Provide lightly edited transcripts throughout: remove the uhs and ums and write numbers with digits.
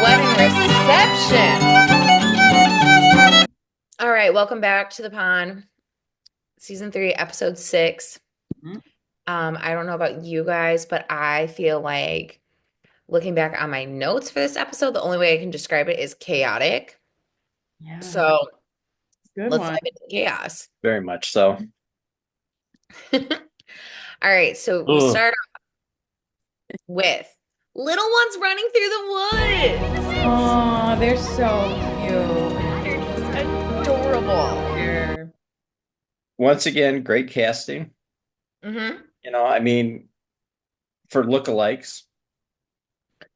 wedding reception. All right, welcome back to the pond, season 3, episode 6. Mhm. I don't know about you guys, but I feel like looking back on my notes for this episode, the only way I can describe it is chaotic. Yeah, So good let's one. dive into chaos. Very much so. All right, so we Ugh. start with little ones running through the woods. Oh, they're so cute. They're just adorable. They're Once again, great casting. Hmm. I mean, for lookalikes,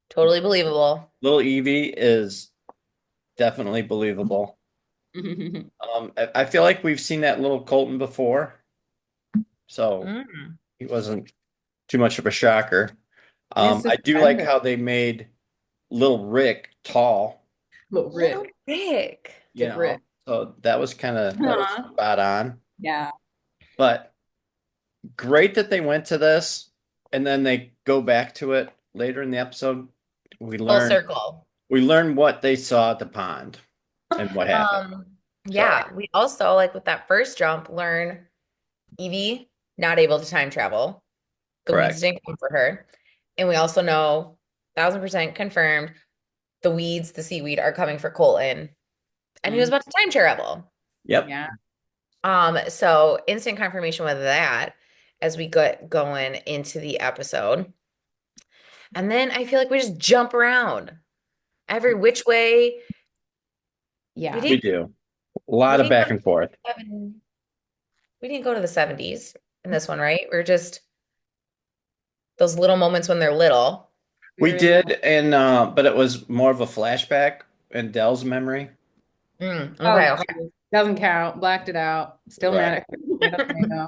Totally believable. little Evie is definitely believable. I feel like we've seen that little Colton before, so Mm. he wasn't too much of a shocker. His I do like suspender. how they made little Rick tall, Little Little Rick. Rick. you know, so that was that was Huh. spot on. Yeah. But great that they went to this and then they go back to it later in the episode. We Full learn circle. we learn what they saw at the pond and what happened. Um, So, yeah, we also like with that first jump learn Evie not able to time travel. The weeds correct. didn't come for her. And we also know 1000% confirmed the weeds, the seaweed are coming for Colton. And he was Mm, about to time travel. Yep. yeah. So instant confirmation with that as we get going into the episode. And then I feel like we just jump around every which way. We Yeah. We didn't do. A we lot of didn't go back to and forth. we didn't go to the 70s in this one, right? We're just those little moments when they're little. We We're in the did, and but it was more of a flashback in Dell's memory. Okay, okay. geez. Doesn't count. Blacked it out. Still Right. mad at her. Made up mango.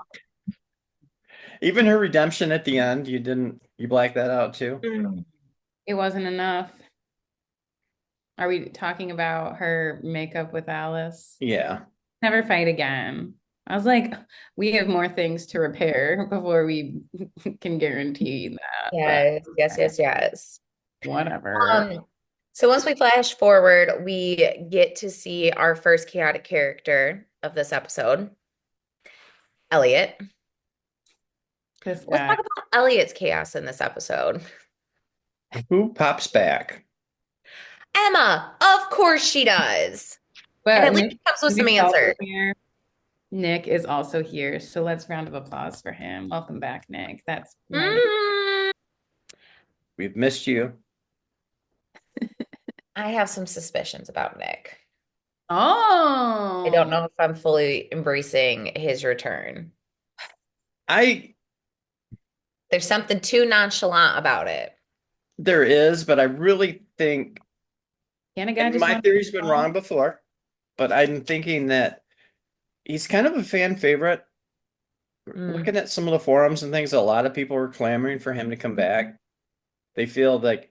Even her redemption at the end, you blacked that out too? Mm. It wasn't enough. Are we talking about her makeup with Alice? Yeah. Never fight again. I was like, we have more things to repair before we can guarantee that, but Yes, yes, okay, yes, yes. whatever. Um, so once we flash forward, we get to see our first chaotic character of this episode, Elliot. This Let's guy. talk about Elliot's chaos in this episode. Who pops back? Emma, of course she does. And But at least she comes with some Nick's also answers. here. Nick is also here. So let's round of applause for him. Welcome back, Nick. That's nice. Mm, We've missed you. I have some suspicions about Nick. I don't Oh, know if I'm fully embracing his return. I There's something too nonchalant about it. There is, but I really think, can a guy and just my want to be theory's been alone? wrong before, but I'm thinking that he's kind of a fan favorite. Mm. Looking at some of the forums and things, a lot of people were clamoring for him to come back. They feel like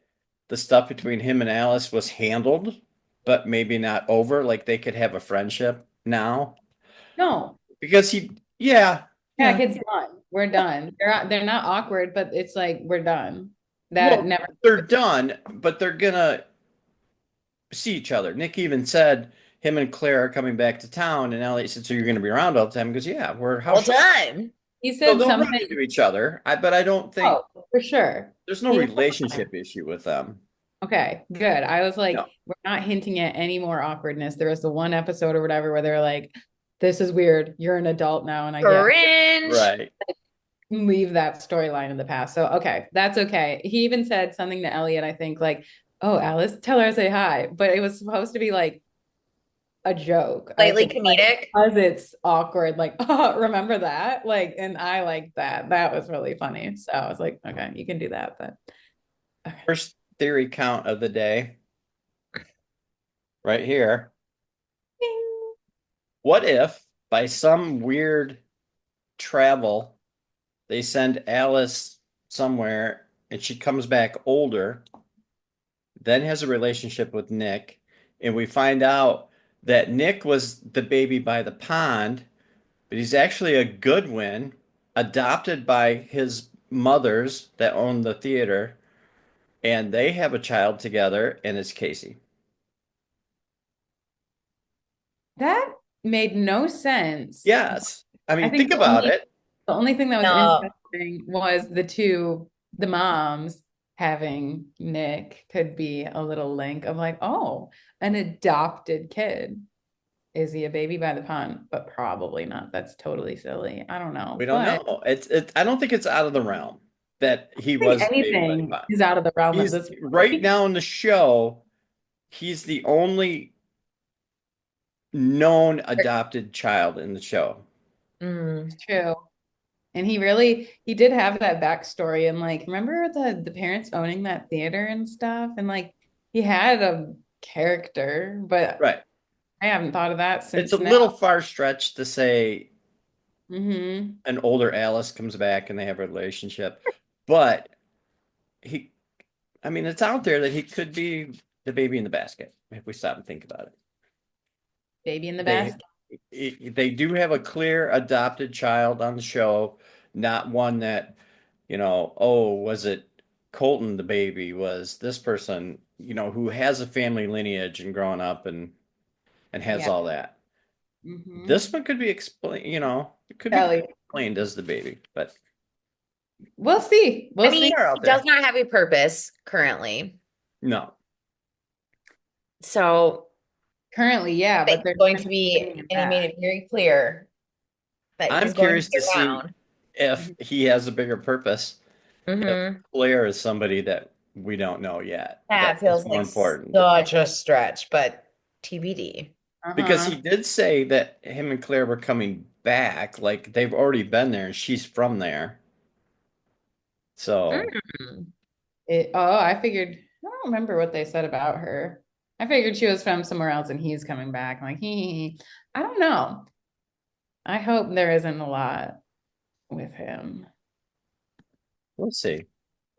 the stuff between him and Alice was handled, but maybe not over. Like they could have a friendship now No. because yeah, Yeah, yeah. it's done. We're done. They're not awkward, but it's like we're done. That Well, never. they're done, but they're gonna see each other. Nick even said him and Claire are coming back to town, and Elliot said, "So you're gonna be around all the time?" He goes, "Yeah, we're All house." done. He So said they'll run something. into each other. But I don't think Oh, for sure. there's no He relationship issue with them. Okay, good. I was like, No. we're not hinting at any more awkwardness. There was the one episode or whatever where they're like, this is weird. You're an adult now, and I get Cringe. Right. leave that storyline in the past. So okay, that's okay. He even said something to Elliot, I think, like, oh, Alice, tell her I say hi. But it was supposed to be like a joke, I Slightly think, like comedic. because it's awkward, like, oh, remember that? Like, and I like that. That was really funny. So I was like, okay, you can do that, but okay. First theory count of the day, right here. Ding. What if by some weird travel they send Alice somewhere and she comes back older, then has a relationship with Nick, and we find out that Nick was the baby by the pond, but he's actually a Goodwin adopted by his mothers that own the theater. and they have a child together, and it's Casey. That made no sense. Yes. I I mean, think think about it. the only thing that was No, interesting was the moms having Nick could be a little link of like, oh, an adopted kid. Is he a baby by the pond? But probably not. That's totally silly. I don't know. We don't But know. I don't think it's out of the realm that he I think was the baby by the anything pond. is out of the realm at He's this right point. now in the show, he's the only known adopted child in the show. mm, It's true. And he did have that backstory and like remember the parents owning that theater and stuff and like he had a character, but Right. I haven't thought of that It's a since now. little far stretched to say Hmm. an older Alice comes back and they have a relationship, but he, I mean, it's out there that he could be the baby in the basket if we stop and think about it. Baby in the They basket. they do have a clear adopted child on the show, not one that, oh, was it Colton the baby? Was this person, who has a family lineage and growing up and has Yeah. all that. Hmm. This one could be explained, it could be Kelly. explained as the baby, but We'll see. I We'll mean, see. they're out it does there. not have a purpose currently. No. So Currently, yeah, but it's they're going kind to of be, bringing it and he back. made it very clear that I'm he's going to curious be to see around. if Mhm. he has a bigger purpose, if Hmm. Claire is somebody that we don't know yet. That That's feels more like important. such a stretch, but TBD. Because he Uh-huh. did say that him and Claire were coming back, like they've already been there and she's from there. So Mm. I figured, I don't remember what they said about her. I figured she was from somewhere else and he's coming back. I'm like, he. I don't know. I hope there isn't a lot with him. we'll see.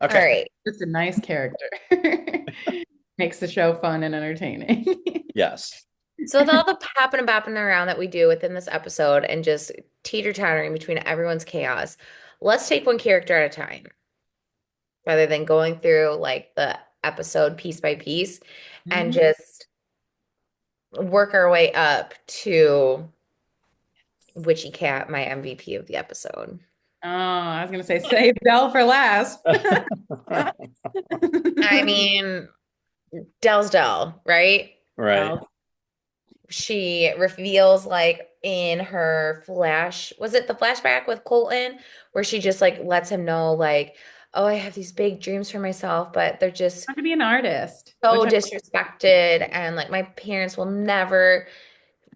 All Okay. right. Just a nice character. Makes the show fun and entertaining. Yes. So with all the popping and bopping around that we do within this episode and just teeter-tottering between everyone's chaos, let's take one character at a time rather than going through like the episode piece by piece and Mhm. just work our way up to Witchy Cat, my MVP of the episode. Oh, I was gonna say save Belle for last. I mean, Dell's Dell, right? Right. Belle. She reveals like in her was it the flashback with Colton where she just like lets him know like, oh, I have these big dreams for myself, but they're just Want to be an artist, so which disrespected and like my parents will never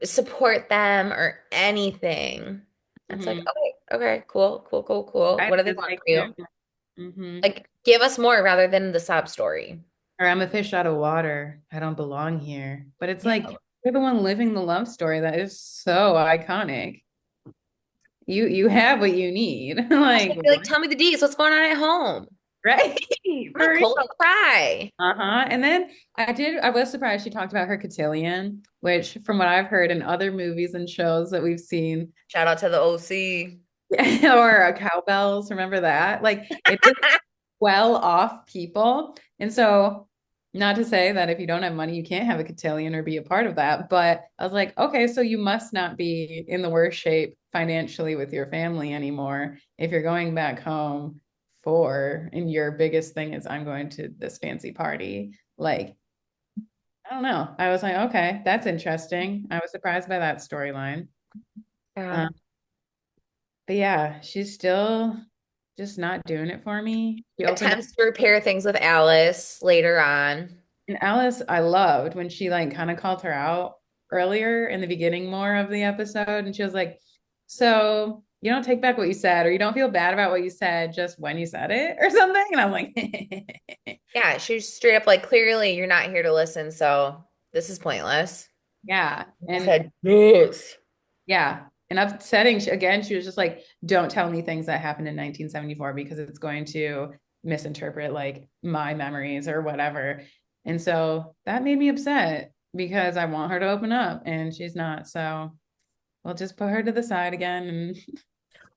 support them or anything. It's like, Mhm. okay, okay, cool, cool, cool, cool. I What do they just want like from you? you. Mhm. Like, give us more rather than the sob story. Or I'm a fish out of water. I don't belong here. But it's Yeah. like you're the one living the love story that is so iconic. You have what you need. Also, Like I feel like, tell me the deets. What's going on at home? right? I'm For not real. cold. Don't cry. Uh-huh. And then I was surprised she talked about her cotillion, which from what I've heard in other movies and shows that we've seen, Shout out to the OC. or cowbells, remember that? Like it just well off people. And so, not to say that if you don't have money, you can't have a cotillion or be a part of that. But I was like, okay, so you must not be in the worst shape financially with your family anymore if you're going back home and your biggest thing is, I'm going to this fancy party. Like, I don't know. I was like, okay, that's interesting. I was surprised by that storyline. Yeah. Um, but yeah, she's still just not doing it for me. She opened Attempts to repair things with Alice later on. And Alice, I loved when she like kind of called her out earlier in the beginning more of the episode. And she was like, so you don't take back what you said, or you don't feel bad about what you said just when you said it or something. And I'm like, Yeah, she's straight up like, clearly you're not here to listen, so this is pointless. yeah. I And said, yes. yeah. And upsetting, again, she was just like, don't tell me things that happened in 1974 because it's going to misinterpret like my memories or whatever. And so that made me upset because I want her to open up and she's not. So we'll just put her to the side again and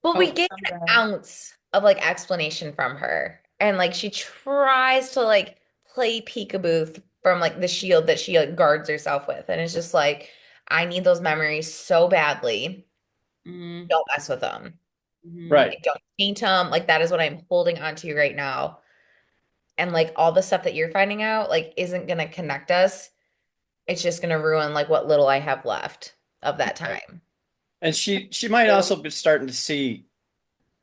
But we hope get an someday. ounce of like explanation from her. And like she tries to like play peekaboo from like the shield that she like guards herself with. And it's just like, I need those memories so badly. Mm, Don't mess with them. mhm. Right. Like, don't taint them. Like, that is what I'm holding on to right now. And like all the stuff that you're finding out, like, isn't gonna connect us. It's just gonna ruin like what little I have left of that Right. time. And she might So, also be starting to see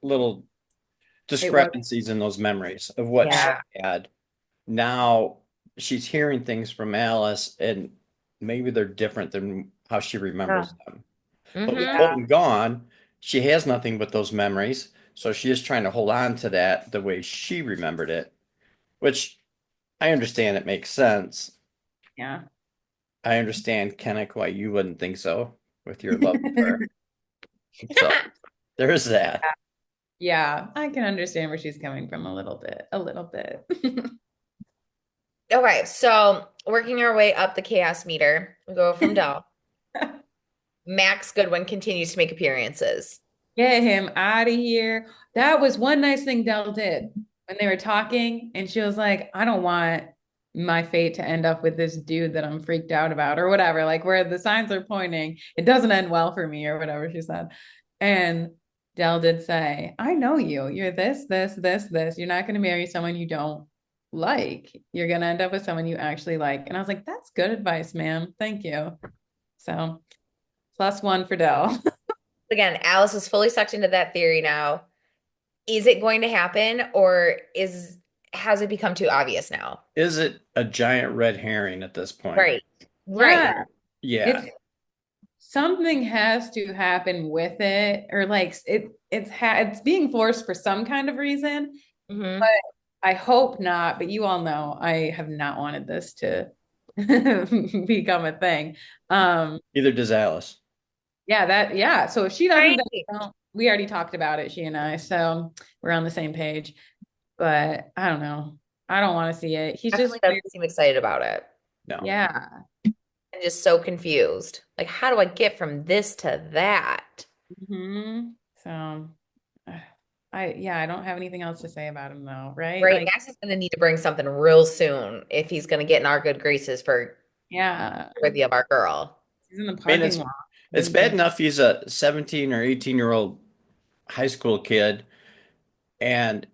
little It was, discrepancies in those memories of what she yeah. had. Now she's hearing things from Alice, and maybe they're different than how she Yeah. remembers them. But with Mm-hmm. yeah, Bolton gone, she has nothing but those memories. So she is trying to hold on to that the way she remembered it, which I understand it makes sense. yeah. I understand, Kennick, why you wouldn't think so with your love for her. So there is that. Yeah, I can understand where she's coming from a little bit, a little bit. Okay, so working our way up the chaos meter, we go from Dell. Max Goodwin continues to make appearances. Get him out of here. That was one nice thing Dell did when they were talking, and she was like, I don't want my fate to end up with this dude that I'm freaked out about, or whatever, like where the signs are pointing, it doesn't end well for me, or whatever she said. And Dell did say, I know you. You're this, this, this, this. You're not going to marry someone you don't like. You're going to end up with someone you actually like. And I was like, that's good advice, ma'am. Thank you. So, +1 for Dell. Again, Alice is fully sucked into that theory now. Is it going to happen or is has it become too obvious now? Is it a giant red herring at this point? Right. Right. Yeah. Yeah. It's something has to happen with it, or like it's being forced for some kind of reason. But Hmm. I hope not. But you all know I have not wanted this to become a thing. Neither does Alice. Yeah, yeah. So if she doesn't, Right. then we already talked about it, she and I. So we're on the same page. But I don't know. I don't want to see it. He's Definitely just weird. doesn't seem excited about it. No. Yeah. And just so confused. Like, how do I get from this to that? So I don't have anything else to say about him though, right? Right. Like, Max is going to need to bring something real soon if he's going to get in our good graces for yeah, worthy of our girl. he's in the I mean, parking lot it's bad winking. enough he's a 17 or 18-year-old high school kid, and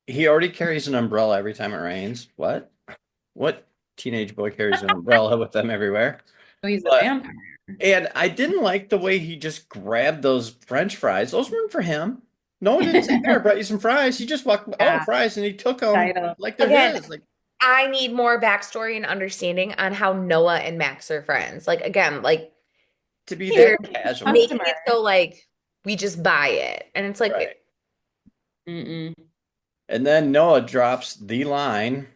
he already carries an umbrella every time it rains. What? What teenage boy carries an umbrella with them everywhere? Oh, he's a But vampire. and I didn't like the way he just grabbed those French fries. Those weren't for him. No one didn't say, "Here, I brought you some fries." He just walked, "Oh, Yeah, fries," and he took them title. like they're Again, his. Like I need more backstory and understanding on how Noah and Max are friends. Like, again, like to be They're you're that casual. making customer. it so like we just buy it. And it's Right. like, Mm-mm. And then Noah drops the line,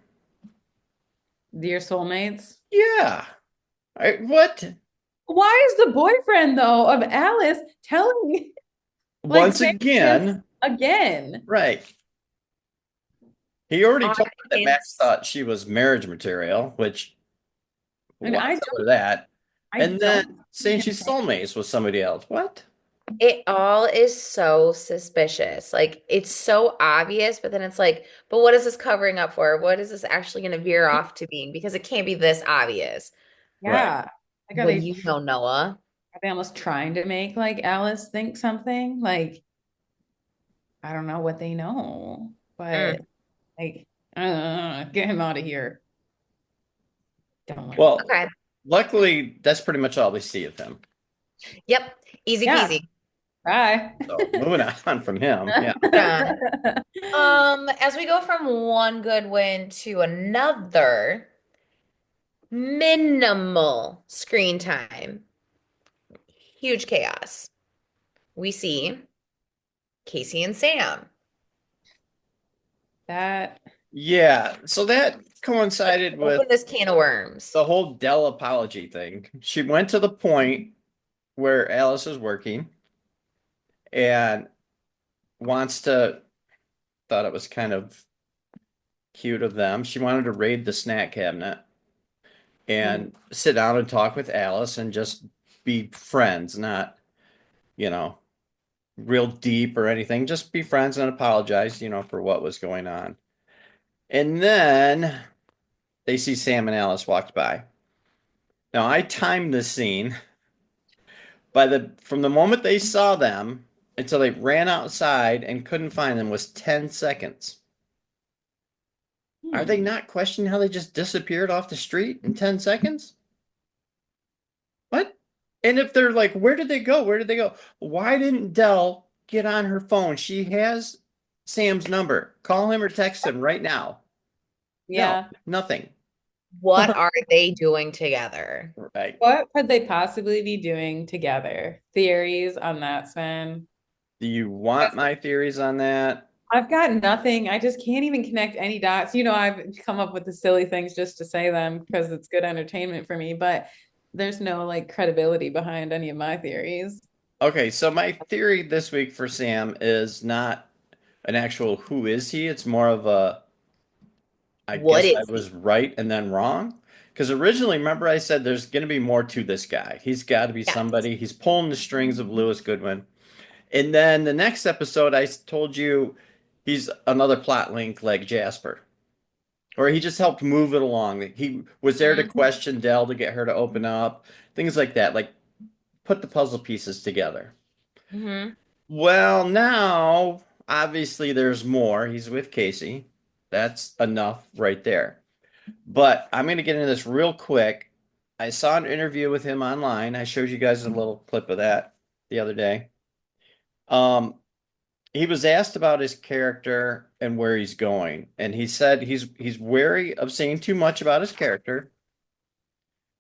Dear soulmates. "Yeah, what?" Why is the boyfriend though of Alice telling me, like, Once saying this again, again? right. He already odd told her that Max hints. thought she was marriage material, which And what's up with that? I And then don't see saying him she's saying, soulmates with somebody else. What? It all is so suspicious. Like it's so obvious, but then it's like, but what is this covering up for? What is this actually going to veer off to being? Because it can't be this obvious. Right. yeah. Like, What do you know, Noah? are they almost trying to make like Alice think something? Like, I don't know what they know, but Mm, like, get him out of here. Don't like it. Well, okay. luckily, that's pretty much all we see of him. Yep. Easy Yeah. peasy. Bye. So moving on from him. Yeah. Done. As we go from one good win to another, minimal screen time, huge chaos. We see Casey and Sam. That Yeah. So that coincided with Open this can of worms. the whole Dell apology thing. She went to the point where Alice is working and wants to, thought it was kind of cute of them. She wanted to raid the snack cabinet and sit down and talk with Alice and just be friends, not, you know, real deep or anything. Just be friends and apologize, for what was going on. And then they see Sam and Alice walked by. Now I timed this scene from the moment they saw them until they ran outside and couldn't find them was 10 seconds. Are they Hmm. not questioning how they just disappeared off the street in 10 seconds? What? And if they're like, where did they go? Where did they go? Why didn't Dell get on her phone? She has Sam's number. Call him or text him right now. No, Yeah. nothing. What are they doing together? Right. What could they possibly be doing together? Theories on that, Sven? Do you want my theories on that? I've got nothing. I just can't even connect any dots. I've come up with the silly things just to say them because it's good entertainment for me, but there's no like credibility behind any of my theories. Okay, so my theory this week for Sam is not an actual who is he? It's more of a I What guess I is he? was right and then wrong. Because originally, remember I said there's going to be more to this guy. He's got to be Yes. somebody. He's pulling the strings of Lewis Goodwin. And then the next episode, told you he's another plot link like Jasper, or he just helped move it along. He was there to Mhm. question Dell to get her to open up, things like that. Like put the puzzle pieces together. Mhm. Well, now obviously there's more. He's with Casey. That's enough right there. But I'm going to get into this real quick. I saw an interview with him online. I showed you guys a little clip of that the other day. Um, he was asked about his character and where he's going, and he said he's wary of saying too much about his character.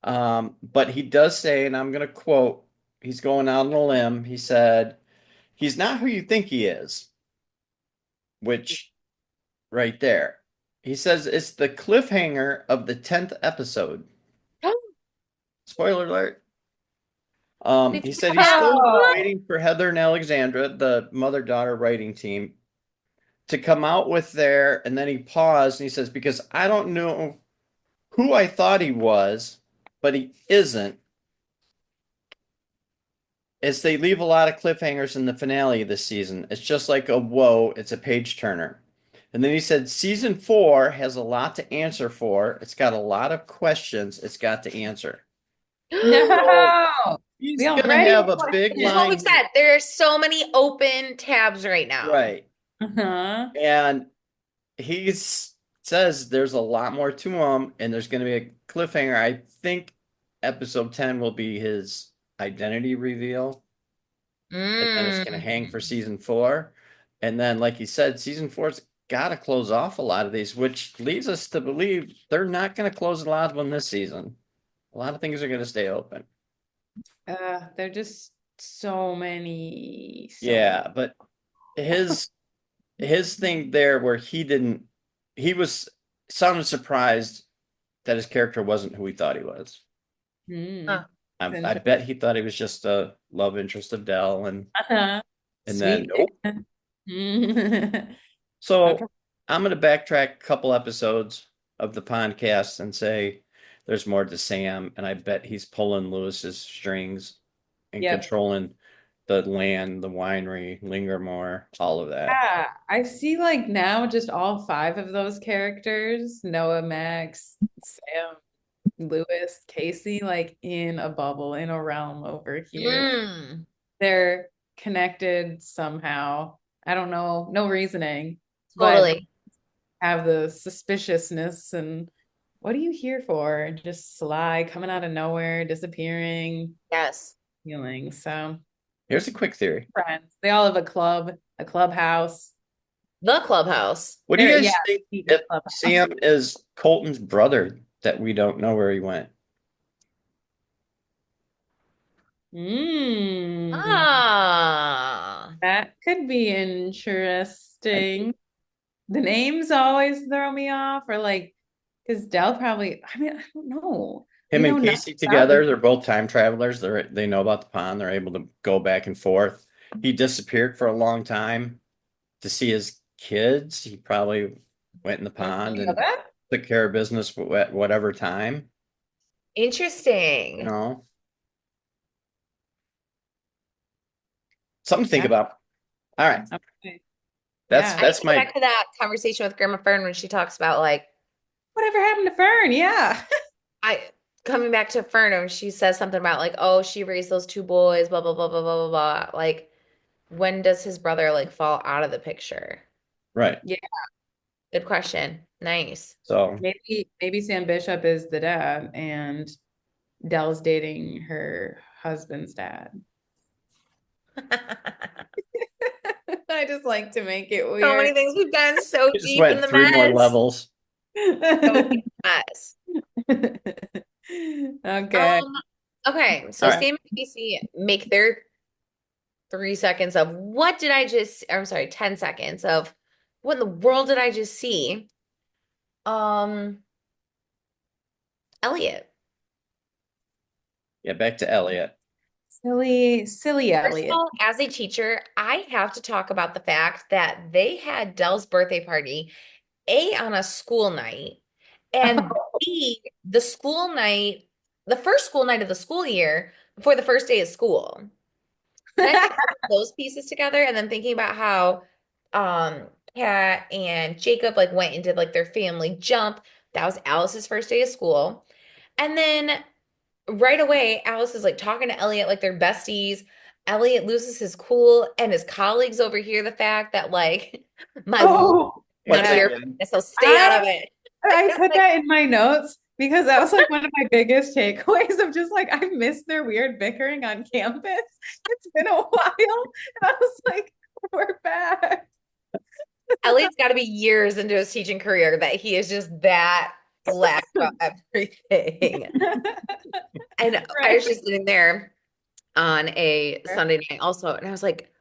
But he does say, and I'm going to quote, he's going out on a limb. He said, "He's not who you think he is," which right there. He says it's the cliffhanger of the 10th episode. Spoiler alert. We He found said he's out. still Oh, waiting for Heather and Alexandra, the mother-daughter writing team, to come out with their, and then he paused and he says, because I don't know who I thought he was, but he isn't, as they leave a lot of cliffhangers in the finale this season. It's just like a whoa, it's a page turner. And then he said, season 4 has a lot to answer for. It's got a lot of questions it's got to answer. So no. he's We gonna already have have a big This is what we've line, questions. said. There are so many open tabs right now. right? Uh-huh. And says there's a lot more to him, and there's going to be a cliffhanger. I think episode 10 will be his identity reveal, and then it's going to hang for Mm. season 4. And then, like you said, season 4's got to close off a lot of these, which leads us to believe they're not going to close a lot of them this season. A lot of things are going to stay open. They're just so many, so many. Yeah, but his his thing there where he was sounded surprised that his character wasn't who he thought he was. Hmm. Huh. I bet he thought he was just a love interest of Dell, Uh-huh. and then Sweet nope. Dan. Mm. Okay. So I'm gonna backtrack a couple episodes of the podcast and say there's more to Sam, and I bet he's pulling Lewis's strings and Yep. controlling the land, the winery, Lingermore, all of that. Yeah, I see like now just all five of those characters, Noah, Max, Sam, Lewis, Casey, like in a bubble, in a realm over here. Mm. They're connected somehow. I don't know, no reasoning, but Totally. have the suspiciousness and what are you here for? Just sly, coming out of nowhere, disappearing, Yes. healing. So Here's a quick theory. friends. They all have a club, a clubhouse. The clubhouse. What do you They're yeah, guys think meet in if the clubhouse. Sam is Colton's brother that we don't know where he went? Mm, Ah. that could be interesting. The names always throw me off, or like, because Dell probably, I mean, I don't know. We Him and know nothing Casey about together, them. they're both time travelers. They know about the pond. They're able to go back and forth. He disappeared for a long time to see his kids. He probably went in the pond Mhm. and took care of business at whatever time, you Interesting. know. Something to think That's about. All right. okay. That's Yeah. I need that's to go my back to that conversation with Grandma Fern when she talks about like Whatever happened to Fern? Yeah. I coming back to Fern, she says something about like, oh, she raised those two boys, blah blah blah blah blah blah blah. Like, when does his brother like fall out of the picture? Right. Yeah. Good question. Nice. So Maybe Sam Bishop is the dad and Dell's dating her husband's dad. I just like to make it So weird. many things. We've gotten so we just deep in went the three more mess. levels. So deep in the mess. Okay. Okay, All so right. Sam and Casey make their 3 seconds of what did I just, I'm sorry, 10 seconds of what in the world did I just see? Um, Elliot. Yeah, back to Elliot. Silly First of Elliot. all, as a teacher, I have to talk about the fact that they had Dell's birthday party, A, on a school night, and B, the first school night of the school year before the first day of school. Then I put those pieces together and then thinking about how Kat and Jacob like went and did like their family jump. That was Alice's first day of school. And then right away, Alice is like talking to Elliot like they're besties. Elliot loses his cool and his colleagues overhear the fact that like my woman Oh, is Once upstairs, again, so stay out I of it. I It's put like, that in my notes because that was like one of my biggest takeaways of just like I missed their weird bickering on campus. It's been a while. And I was like, we're back. Elliot's got to be years into his teaching career that he is just that lax about everything. And I was Right. just sitting there on a Sunday night also, and I was like,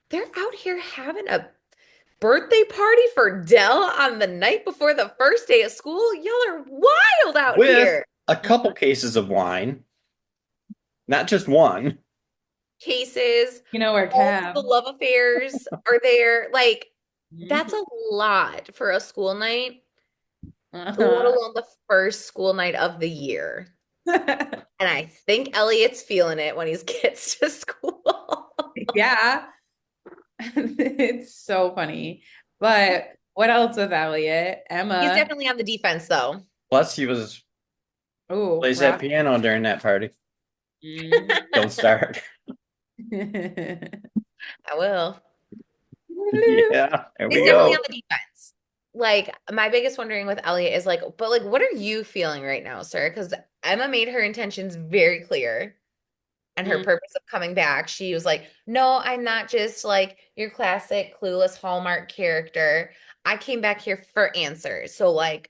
they're out here having a birthday party for Dell on the night before the first day of school. Y'all are wild out with here. a couple cases of wine, not just one. Cases, You know, we're all of the cab. love affairs are there. Like, that's Mhm. a lot for a school night, let Uh-huh. alone the first school night of the year. And I think Elliot's feeling it when he gets to school. Yeah. It's so funny. But what else with Elliot? He's Emma. definitely on the defense, though. Plus, he was Oh, plays that Ross. piano during that party. Mhm. Don't start. I will. Yeah, there He's we definitely on go. the defense. Like, my biggest wondering with Elliot is like, but like, what are you feeling right now, sir? Because Emma made her intentions very clear and her Mm. purpose of coming back. She was like, no, I'm not just like your classic clueless Hallmark character. I came back here for answers. So, like,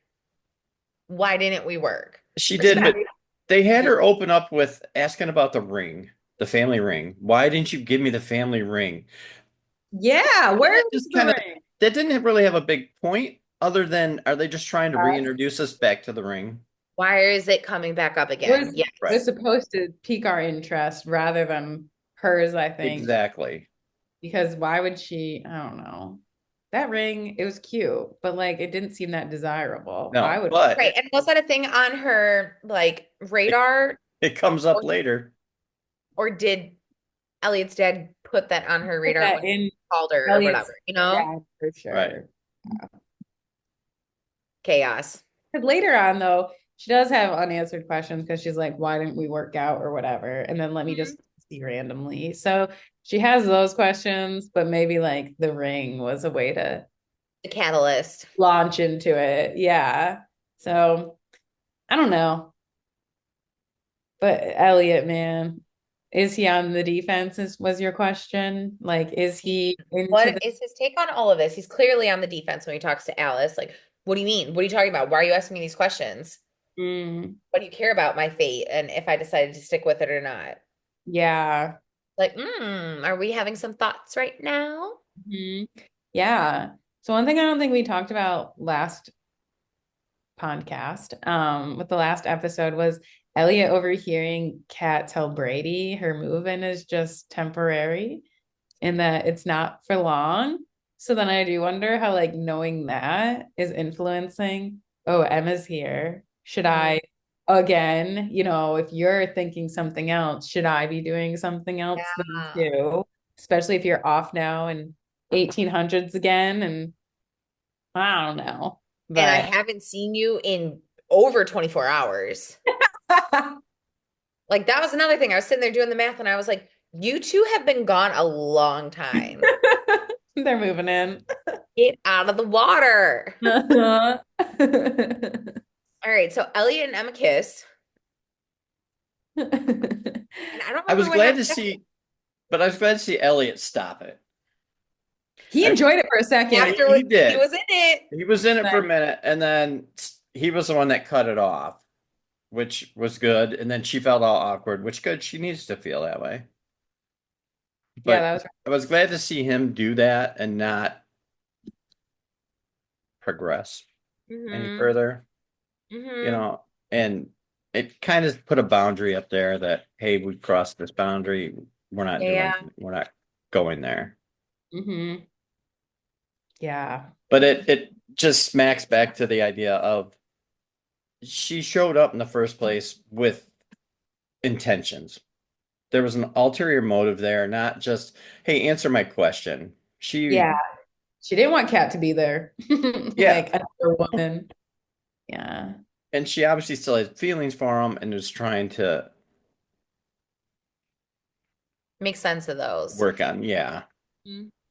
why didn't we work? She did, Respect. but they had her open up with asking about the ring, the family ring. Why didn't you give me the family ring? Yeah, And where that was just the kind of ring? that didn't really have a big point other than are they just trying to reintroduce us back to the ring? Why is it coming back up Was again? Right. was Yes. supposed to pique our interest rather than hers, I think. Exactly. Because why would she? I don't know. That ring, it was cute, but like it didn't seem that desirable. I No, would, but Right. And was that a thing on her like it, radar, it comes up or, later. or did Elliot's dad put that on her put radar that when he in called her or Elliot's whatever, you know? dad for Right. sure. Chaos. Because later on, though, she does have unanswered questions because she's like, why didn't we work out or whatever? And then let me Mhm. just see randomly. So she has those questions, but maybe like the ring was a way to The catalyst. launch into it. Yeah. So I don't know. But Elliot, man, is he on the defense? Was your question? Like, is he into What the is his take on all of this? He's clearly on the defense when he talks to Alice. Like, what do you mean? What are you talking about? Why are you asking me these questions? mm, What do you care about my fate and if I decided to stick with it or not? yeah. Like, are we having some thoughts right now? Mhm. Yeah. So one thing I don't think we talked about last podcast, with the last episode was Elliot overhearing Kat tell Brady her move-in is just temporary and that it's not for long. So then I do wonder how like knowing that is influencing, oh, Emma's here. Should Mhm. I again, if you're thinking something else, should I be doing something else then Yeah. too? Especially if you're off now in 1800s again and I don't know. And I but haven't seen you in over 24 hours. Like that was another thing. I was sitting there doing the math and I was like, you two have been gone a long time. they're moving in. Get out of the water. Uh-huh. All right, so Elliot and Emma kiss. And I don't I was remember what glad happened to see, but I was glad to see Elliot stop it. He I mean, enjoyed it for a second. after he he did. was in it. He was in it for a Then, minute, and then he was the one that cut it off, which was good. And then she felt all awkward, which good. She needs to feel that way. yeah, But that was I was glad to see him do that and not progress any Mm-hmm. further, you Mm-hmm. know, and it kind of put a boundary up there that, hey, we crossed this boundary. Yeah. We're not going there. hmm Yeah. But it just smacks back to the idea of she showed up in the first place with intentions. There was an ulterior motive there, not just, hey, answer my question. Yeah. She didn't want Kat to be there. Yeah, Like another woman. Yeah. and she obviously still has feelings for him and was trying to Makes sense of those. work on, yeah,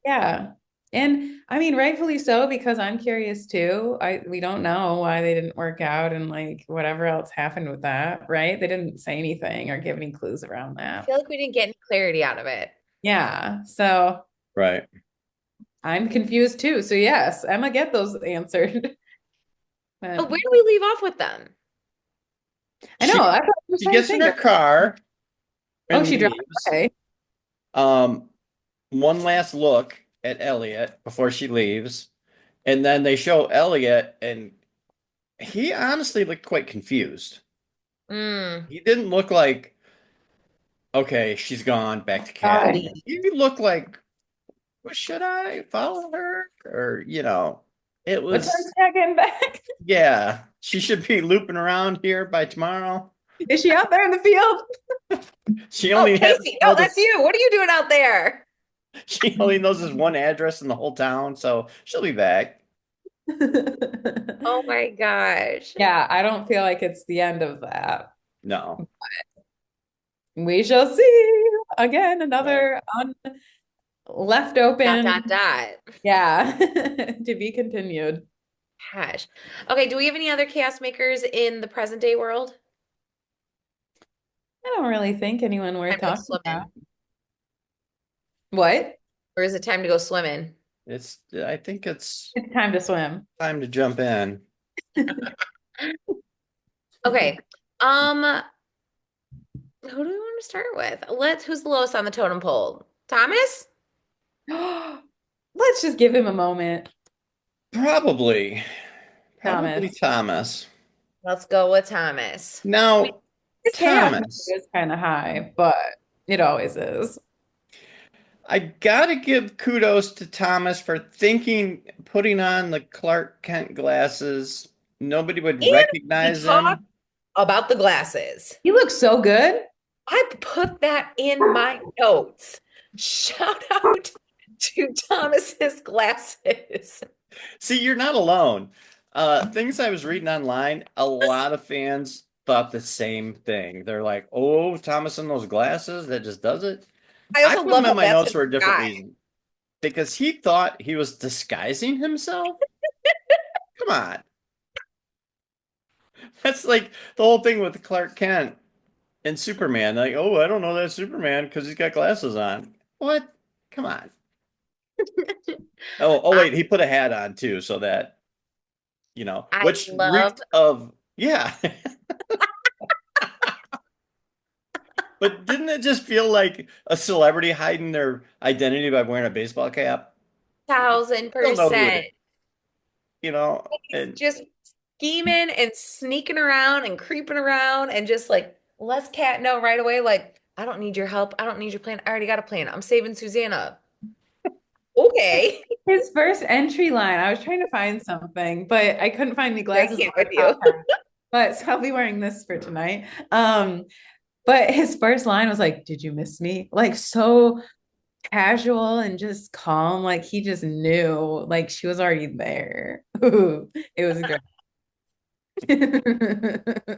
Yeah. And I mean, rightfully so, because I'm curious too. We don't know why they didn't work out and like whatever else happened with that, right? They didn't say anything or give any clues around I that. feel like we didn't get any clarity out of it. Yeah. So right. I'm confused too. So yes, Emma get those answered. But But where do we leave off with them? I know, She I was she trying to gets in think. her car Oh, and she drives. leaves. Okay. Um, one last look at Elliot before she leaves, and then they show Elliot, and he honestly looked quite confused. Mm, He didn't look like, okay, she's gone, back to Cat. Oh, leave. He looked like, well, should I follow her? Or, it what time was, is Kat getting back? yeah, she should be looping around here by tomorrow. Is she out there in the field? She Oh, only has Casey. No, know that's this. you. What are you doing out there? She only knows this one address in the whole town, so she'll be back. Oh my gosh. Yeah, I don't feel like it's the end of that. No, We shall see. Again, right. another left Dot, open. dot, dot. Yeah, to be continued. Gosh. Okay, do we have any other chaos makers in the present day world? I don't really think anyone worth Time to go talking about. swimming. What? Or is it time to go swimming? I think it's It's time to swim. time to jump in. Okay. Who do we want to start with? Who's the lowest on the totem pole? Thomas? Let's just give him a moment, Probably, Thomas. probably Thomas. Let's go with Thomas. Now, His chaos Thomas, is kind of high, but it always is. I gotta give kudos to Thomas for putting on the Clark Kent glasses. Nobody would And we recognize talked him. about the glasses. He looks so good. I put that in my notes. Shout out to Thomas's glasses. See, you're not alone. Things I was reading online, a lot of fans thought the same thing. They're like, "Oh, Thomas in those glasses, that just does it." I I also put him love in how my that's notes his for a different guy. reason because he thought he was disguising himself. Come on, that's like the whole thing with Clark Kent and Superman. Like, oh, I don't know that Superman because he's got glasses on. What? Come on. Oh, I, wait, he put a hat on too, so that I which love reeked of, yeah. But didn't it just feel like a celebrity hiding their identity by wearing a baseball cap? thousand They'll know who it percent. is. He's And just scheming and sneaking around and creeping around and just like let's Cat know right away. Like, I don't need your help. I don't need your plan. I already got a plan. I'm saving Susanna. Okay. His first entry line, I was trying to find something, but I couldn't find any I glasses can't or with a top you. hat. But so I'll be wearing this for tonight. But his first line was like, "Did you miss me?" Like so casual and just calm. Like he just knew, like she was already there. Ooh, it was great.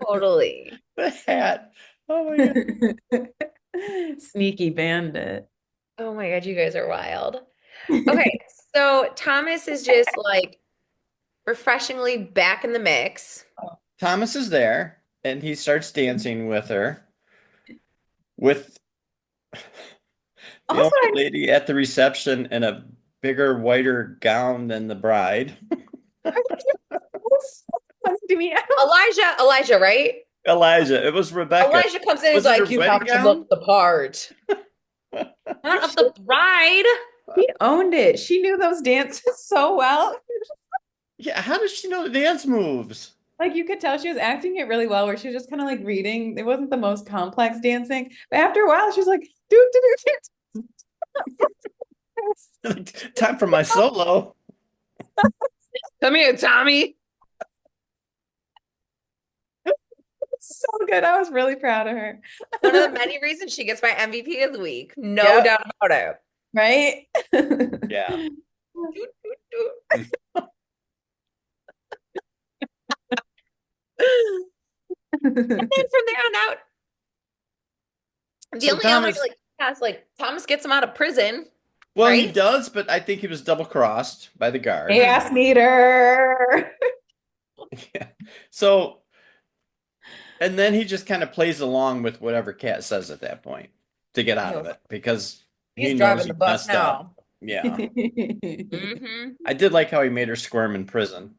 Totally. The hat. Oh my God. Sneaky bandit. Oh my God, you guys are wild. Okay, so Thomas is just like refreshingly back in the mix. Thomas is there and he starts dancing with her, with the Also, only lady at the reception in a bigger, whiter gown than the bride. to me. Elijah, right? Elijah. It was Rebecca. Elijah comes in and is Was it her like, you wedding have to gown? look the part. Not of the bride. She owned it. She knew those dances so well. Yeah, how does she know the dance moves? Like you could tell she was acting it really well, where she was just kind of like reading. It wasn't the most complex dancing, but after a while, she was like, do do do. Time for my solo. Come here, Tommy. So good. I was really proud of her. One of the many reasons she gets my MVP of the week. No Yep. doubt about it. Right? Yeah. Doot, doot, doot. And then from there on out, the So only element Thomas, like has like Thomas gets him out of prison, well, he right? does, but I think he was double crossed by the guard. Ass meter. Yeah. So, and then he just kind of plays along with whatever Cat says at that point to get out of Oh, it because he he's knows driving he the bus messed up. now. Yeah. Mm-hmm. I did like how he made her squirm in prison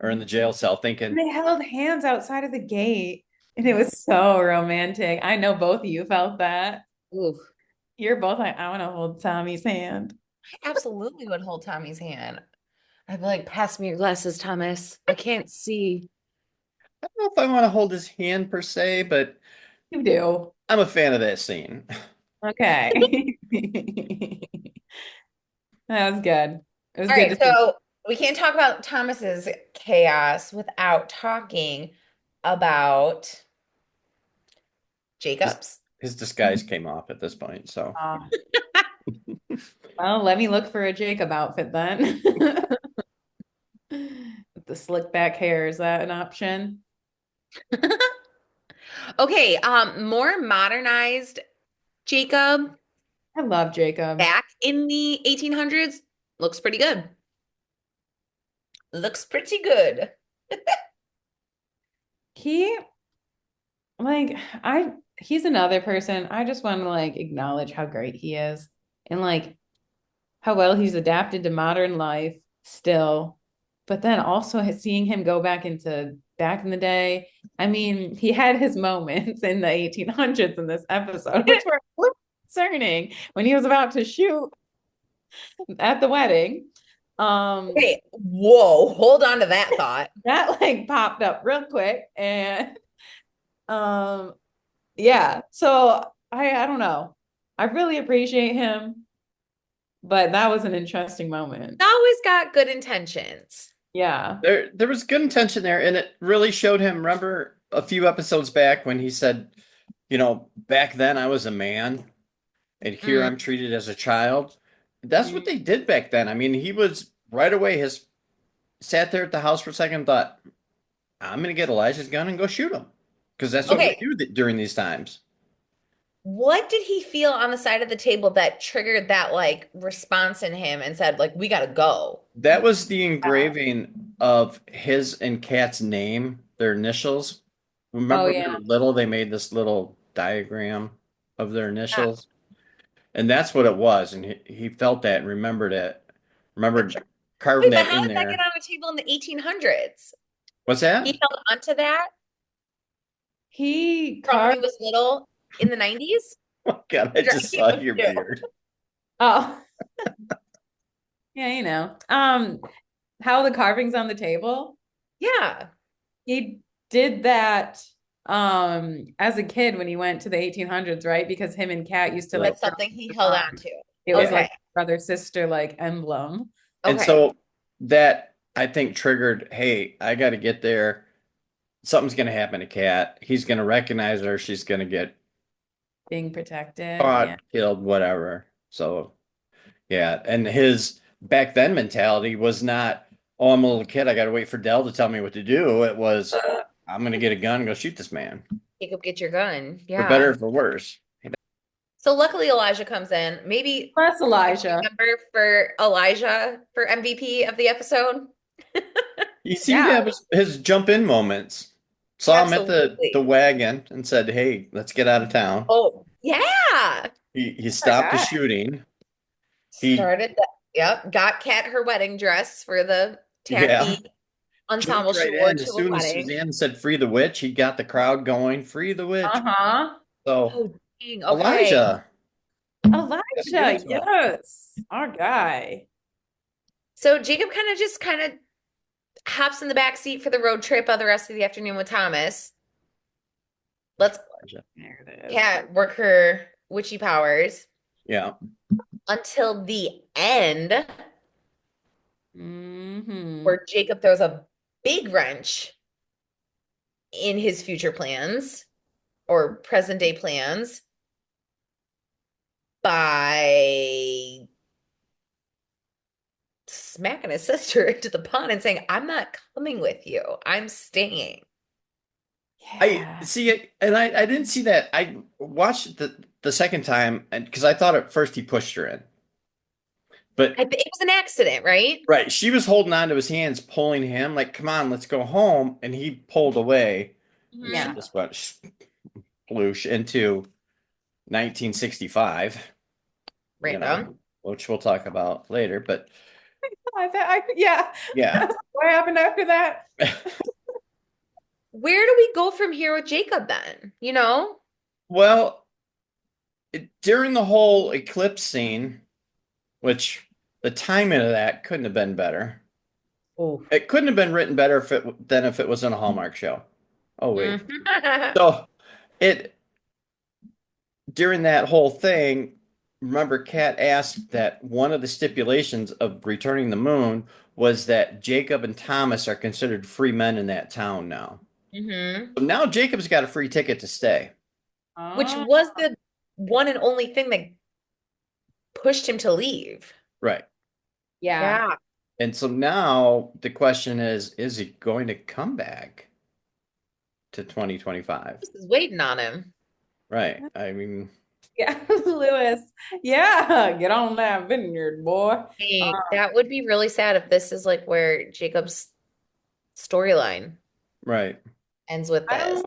or in the jail cell, And thinking, they held hands outside of the gate, and it was so romantic. I know both of you felt that. Ooh, You're both like, I want to hold Tommy's hand. I absolutely would hold Tommy's hand. I'd be like, pass me your glasses, Thomas. I can't see. I don't know if I want to hold his hand per se, but You do. I'm a fan of that scene. Okay. That was good. It was All good right, to see. so we can't talk about Thomas's chaos without talking about His, Jacob's. his disguise came off at this point, so. Uh, well, let me look for a Jacob outfit then. With the slick back hair, is that an option? Okay, more modernized Jacob I love Jacob. back in the 1800s looks pretty good. Looks pretty good. He like he's another person. I just want to like acknowledge how great he is and like how well he's adapted to modern life still. But then also seeing him go back in the day. I mean, he had his moments in the 1800s in this episode, which were a little concerning when he was about to shoot at the wedding. Okay, whoa, hold on to that thought. That like popped up real quick and um yeah, so I don't know. I really appreciate him, but that was an interesting moment. Always got good intentions. Yeah. There was good intention there, and it really showed him. Remember a few episodes back when he said, back then I was a man, and here Mm, I'm treated as a child. That's what they did back then. I mean, he was right away, his sat there at the house for a second, and thought, I'm gonna get Elijah's gun and go shoot him. Because that's what we okay, do during these times. what did he feel on the side of the table that triggered that like response in him and said like we gotta go? That was the engraving of his and Kat's name, their initials. Oh Remember when they yeah. were little, they made this little diagram of their Yeah. initials. And that's what it was. And he felt that and remembered it. Remembered carving Wait, but that how in did that get there. on a table in the 1800s? What's He that? held onto that He from when he carved. was little in the 90s? Oh God, I just saw your Yeah. beard. Oh, yeah, you know. How the carvings on the table. Yeah. He did that as a kid when he went to the 1800s, right? Because him and Kat used to Right. like That's something he held on to. it was Yeah. Okay. like brother sister like emblem And Okay. so that I think triggered, hey, I got to get there. Something's going to happen to Kat. He's going to recognize her. She's going to get being protected. Yeah. caught, killed, whatever. So yeah, and his back then mentality was not, oh, I'm a little kid, I got to wait for Dell to tell me what to do. It was, I'm gonna get a gun and go shoot this man, Jacob, get your gun. for better or Yeah. for worse. So luckily Elijah comes in. Maybe Plus Elijah. remember for Elijah for MVP of the episode. He seemed to Yeah, have his jump in moments. Saw him at the absolutely. wagon and said, "Hey, let's get out of town." Oh, yeah. He Poor stopped the guy. shooting. He Started that. Yep. Got Kat her wedding dress for the yeah, tacky ensemble jumped she right wore in to as the soon as wedding. Suzanne said "free the witch." He got the crowd going, "Free the witch." Uh-huh. So Oh, dang. Okay. Elijah got to give it Elijah, to him. yes. Our guy. So Jacob kind of hops in the back seat for the road trip of the rest of the afternoon with Thomas. Let's Elijah. There it is. Kat work her witchy powers Yeah, until the end, Mm-hmm. where Jacob throws a big wrench in his future plans or present day plans by smacking his sister into the pond and saying, I'm not coming with you. I'm staying. I Yeah. see it, and I didn't see that. I watched it the second time, and because I thought at first he pushed her in, but It was an accident, right? right, she was holding on to his hands, pulling him like, "Come on, let's go home," and he pulled away, and she Mhm. Yeah. just went sploosh into 1965, Random. which we'll talk about later. But Yeah. yeah, What happened after that? Where do we go from here with Jacob then? well, during the whole eclipse scene, which the timing of that couldn't have been better. Oh. It couldn't have been written better than if it was in a Hallmark show. Oh wait. Mhm. So it during that whole thing, remember Kat asked that one of the stipulations of returning the moon was that Jacob and Thomas are considered free men in that town now. Mhm. So now Jacob's got a free ticket to stay. Which Oh, was the one and only thing that pushed him to leave. Right. yeah. Yeah. And so now the question is he going to come back to 2025? This is waiting on him. Right. I mean, Yeah. Lewis. Yeah. Get on that vineyard, boy. Hey, that would be really sad if this is like where Jacob's storyline right. ends with I this. don't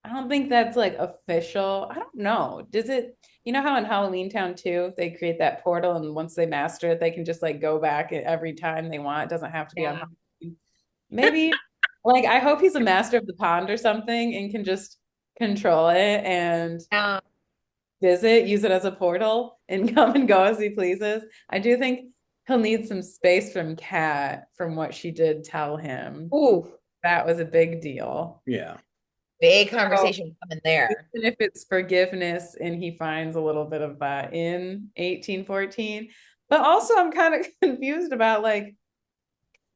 I don't think that's like official. I don't know. Does it, you know how in Halloween Town too, they create that portal and once they master it, they can just like go back every time they want. It doesn't have to be on Yeah. Halloween. Maybe like I hope he's a master of the pond or something and can just control it and Yeah. visit, use it as a portal and come and go as he pleases. I do think he'll need some space from Kat from what she did tell him. Ooh, That was a big deal. Yeah. big So conversation coming there. even if it's forgiveness and he finds a little bit of that in 1814. But also I'm kind of confused about like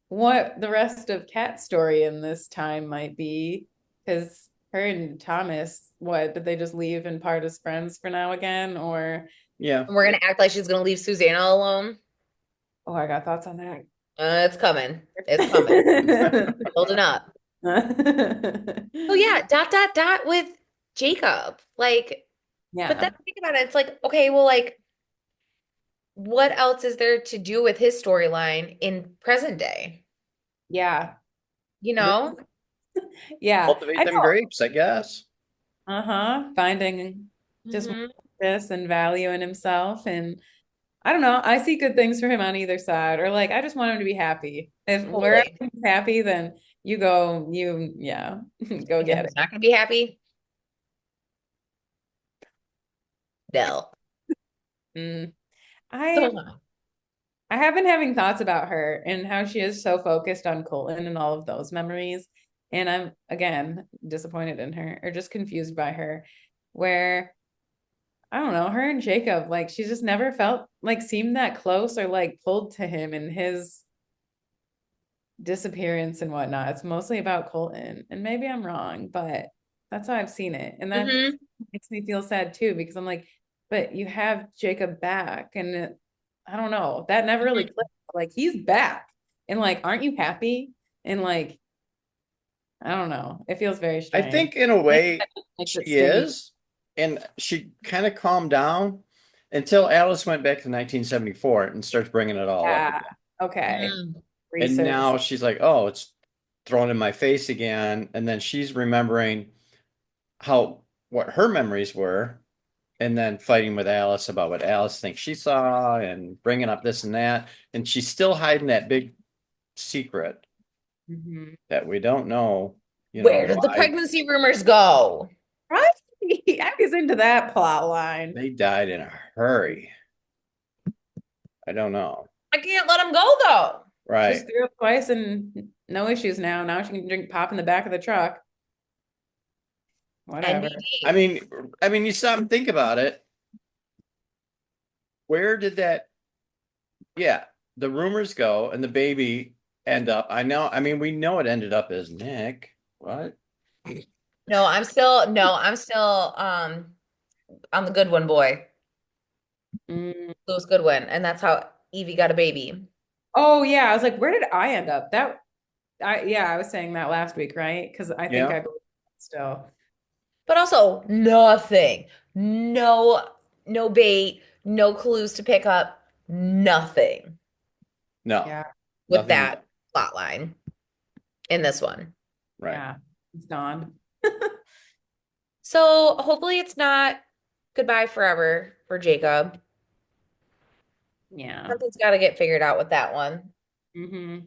what the rest of Kat's story in this time might be. Because her and Thomas, what, did they just leave and part as friends for now again? Or Yeah. And we're gonna act like she's gonna leave Susanna alone. oh, I got thoughts on that. It's coming. It's coming. Building up. Oh yeah, dot dot dot with Jacob. Like, but then Yeah. think about it, it's like, okay, well, like, what else is there to do with his storyline in present day? Yeah. You know? Yeah. Cultivate I them know. grapes, I guess. Uh-huh. Finding just Hmm. this and value in himself. And I don't know. I see good things for him on either side. Or like I just want him to be happy. If wherever Totally. he's happy, then you go, yeah, go And if get he's not gonna be happy, no. it. So, I have been having thoughts about her and how she is so focused on Colton and all of those memories. And I'm again disappointed in her or just confused by her, where I don't know, her and Jacob, like she just never felt like seemed that close or like pulled to him in his disappearance and whatnot. It's mostly about Colton. And maybe I'm wrong, but that's how I've seen it. And that mhm. makes me feel sad too, because I'm like, but you have Jacob back, and I don't know. That never really clicked. Like he's back, and like, aren't you happy? And like, I don't know. It feels very I strange. think in a Maybe way that makes it she sting. is, and she kind of calmed down until Alice went back to 1974 and starts bringing it all up Yeah. again. Okay. Mm. And Resurface. now she's like, oh, it's thrown in my face again. And then she's remembering how what her memories were, and then fighting with Alice about what Alice thinks she saw, and bringing up this and that. And she's still hiding that big secret Mhm. that we don't know, Where did the why pregnancy rumors go? Right? I was into that plot line. they died in a hurry. I don't know. I can't let him go though. She's Right. through it twice and no issues now. Now she can drink pop in the back of the truck. Whatever. I NBD. mean, you stop and think about it. Where did that, yeah, the rumors go and the baby end up? We know it ended up as Nick. What? No, I'm the good one boy. Mm. Louis Goodwin. And that's how Evie got a baby. Oh yeah, I was like, where did I end up? I was saying that last week, right? Because I think Yeah. I believe that still. But also nothing. No, no bait, no clues to pick up, nothing No, Yeah, with nothing at that all. plot line in this one. Right. yeah. It's gone. So hopefully it's not goodbye forever for Jacob. Yeah. Something's got to get figured out with that one. Mm-hmm.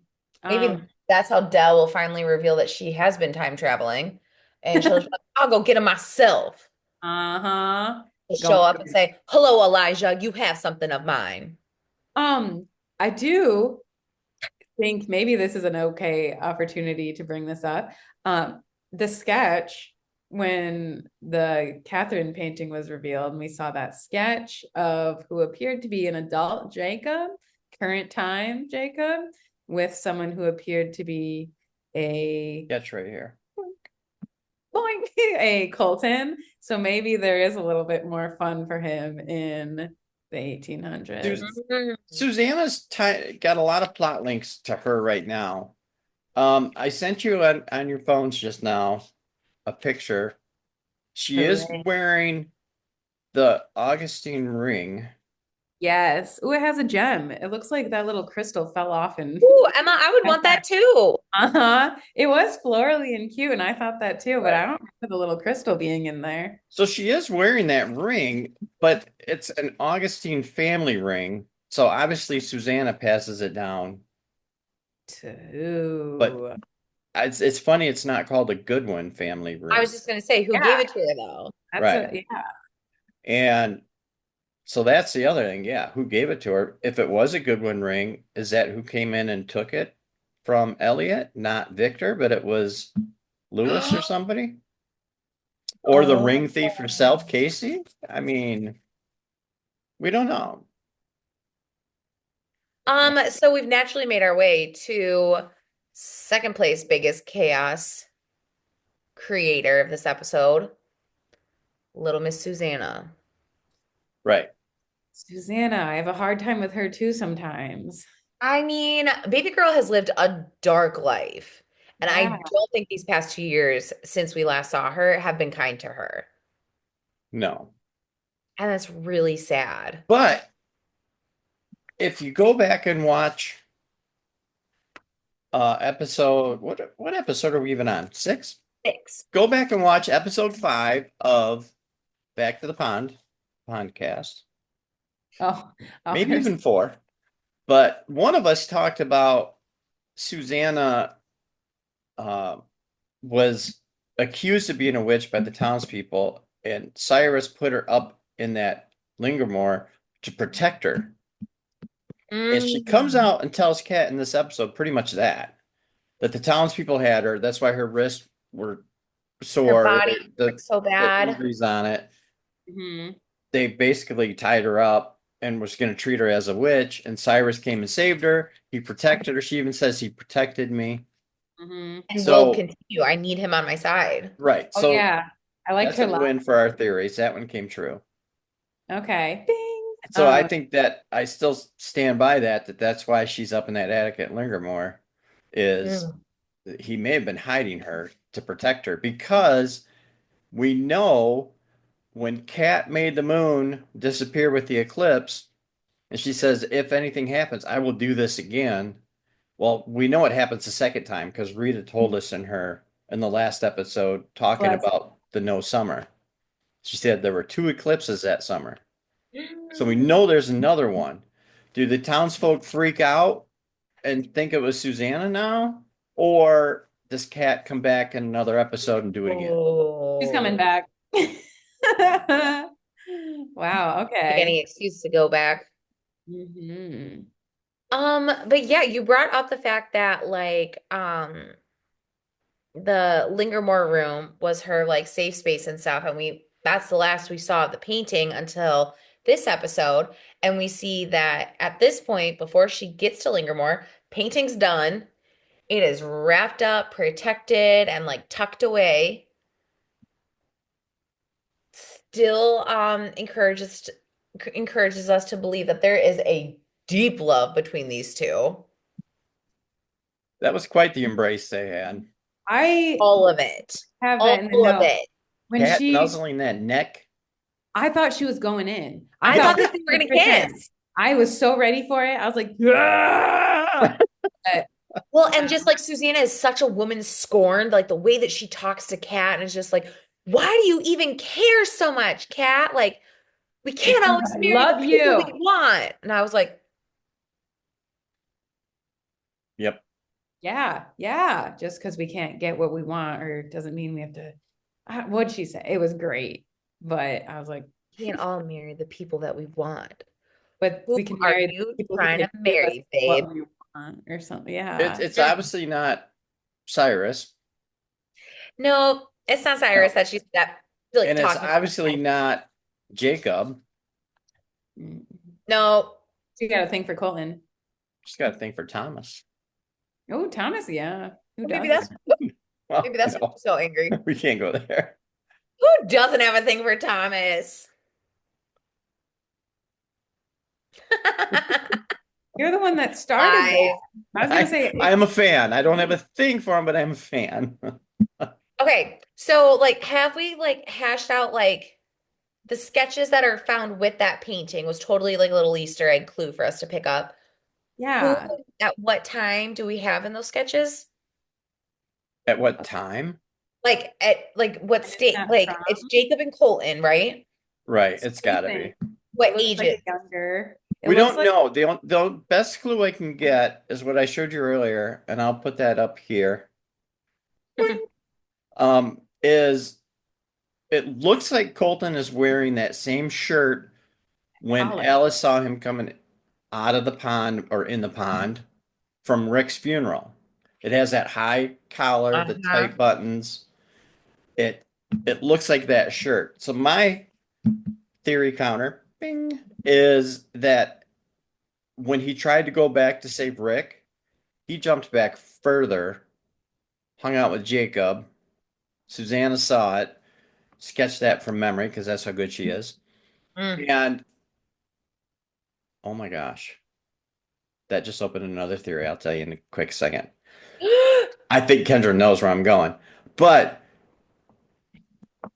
Maybe Um, that's how Dell will finally reveal that she has been time traveling. And she'll just be like, I'll go get him myself. uh-huh. She'll show Going up and say, hello, Elijah, you have something of mine. I do think maybe this is an okay opportunity to bring this up. The sketch when the Catherine painting was revealed, and we saw that sketch of who appeared to be an adult Jacob, current time Jacob, with someone who appeared to be a Catch right here. boing, a Colton. So maybe there is a little bit more fun for him in the 1800s. Mhm. Susanna's got a lot of plot links to her right now. I sent you on your phones just now a picture. She is Hooray. wearing the Augustine ring. Yes. Oh, it has a gem. It looks like that little crystal fell off and Ooh, Emma, I would want that too. uh-huh. It was florally and cute, and I thought that too, but I Right. don't remember the little crystal being in there. So she is wearing that ring, but it's an Augustine family ring. So obviously Susanna passes it down. But Too. it's funny it's not called a Goodwin family I ring. was just gonna say, who Yeah, gave it to her though? that's Right. a yeah. And so that's the other thing. Yeah, who gave it to her? If it was a Goodwin ring, is that who came in and took it from Elliot? Not Victor, but it was Lewis or somebody? Or the Oh. ring thief herself, Casey? I mean, we don't know. So we've naturally made our way to second place biggest chaos creator of this episode, Little Miss Susanna. Right. Susanna, I have a hard time with her too sometimes. I mean, baby girl has lived a dark life, and I Yeah. don't think these past 2 years since we last saw her have been kind to her. No. And that's really sad. But if you go back and watch episode what episode are we even on? 6? Six. Go back and watch episode 5 of Back to the Pond Pondcast. Oh, Maybe ours. even 4. But one of us talked about Susanna uh, was accused of being a witch by the townspeople, and Cyrus put her up in that Lingermore to protect her. And she comes Mm. out and tells Kat in this episode pretty much that the townspeople had her. That's why her wrists were Her sore, body hurts so the bad. injuries on it. Mhm. They basically tied her up and was going to treat her as a witch. And Cyrus came and saved her. He protected her. She even says he protected me. Mhm. And will So, continue. I need him on my side. right. Oh So yeah. I liked that's her a laugh. win for our theories. That one came true. Okay. Bing. So I think that I still stand by that's why she's up in that attic at Lingermore, is Mm. he may have been hiding her to protect her because we know when Kat made the moon disappear with the eclipse, and she says, if anything happens, I will do this again. Well, we know it happens the second time because Rita told us in the last episode talking Bless. about the no summer. She said there were two eclipses that summer. So we know there's another one. Do the townsfolk freak out and think it was Susanna now? Or does Kat come back in another episode and do it again? She's coming Oh, back. Wow. like Okay. any excuse to go back. Hmm. But yeah, you brought up the fact that the Lingermore room was her like safe space and stuff, and that's the last we saw of the painting until this episode. And we see that at this point, before she gets to Lingermore, painting's done. It is wrapped up, protected, and like tucked away. Still encourages us to believe that there is a deep love between these two. That was quite the embrace they had. I All of it. have All that in the of note. it. When Cat she, nuzzling that neck. I thought she was going in. I I thought thought this that they were was gonna the pretend. kiss. I was so ready for it. I was like, "Yeah!" But, Well, and yeah. just like Susanna is such a woman scorned, like the way that she talks to Kat and is just like, why do you even care so much, Kat? Like, we can't Because always I marry the love people we you. want. And I was like, Yep. Yeah, yeah. Just because we can't get what we want, or doesn't mean we have to. What'd she say? It was great, but I was like, can't all marry the people that we want. but Who we can are marry the you people who trying can to give us marry, babe? what we want, or something. It's Yeah. it's obviously not Cyrus. No, it's not Cyrus No. that she's that like And it's talking to obviously right now. not Jacob. Mm. No, So you got to think for Colton. She's got to think for Thomas. Oh, Thomas, yeah. Who maybe doesn't? Well, that's why no, she's so angry. we can't go there. Who doesn't have a thing for Thomas? You're the one that started this. Bye. I was gonna I say, I am a fan. I don't have a thing for him, but I'm a fan. Okay, so like have we like hashed out like the sketches that are found with that painting was totally like a little Easter egg clue for us to pick up. Who yeah. at what time do we have in those sketches? At what time? Like at like what And it's state? not Like from. it's Jacob and Colton, right? Right, So it's what do got you to think? be. It What looks like ages? a younger. It We looks don't like know. The best clue I can get is what I showed you earlier, and I'll put that up here. Boing. Is it looks like Colton is wearing that same shirt when collar. Alice saw him coming out of the pond or in the pond from Rick's funeral. It has that high collar, the Uh-huh. tight buttons. It it looks like that shirt. So my theory counter, bing, is that when he tried to go back to save Rick, he jumped back further, hung out with Jacob. Susanna saw it, sketched that from memory because that's how good she is. Mm. And oh my gosh, that just opened another theory. I'll tell you in a quick second. I think Kendra knows where I'm going. But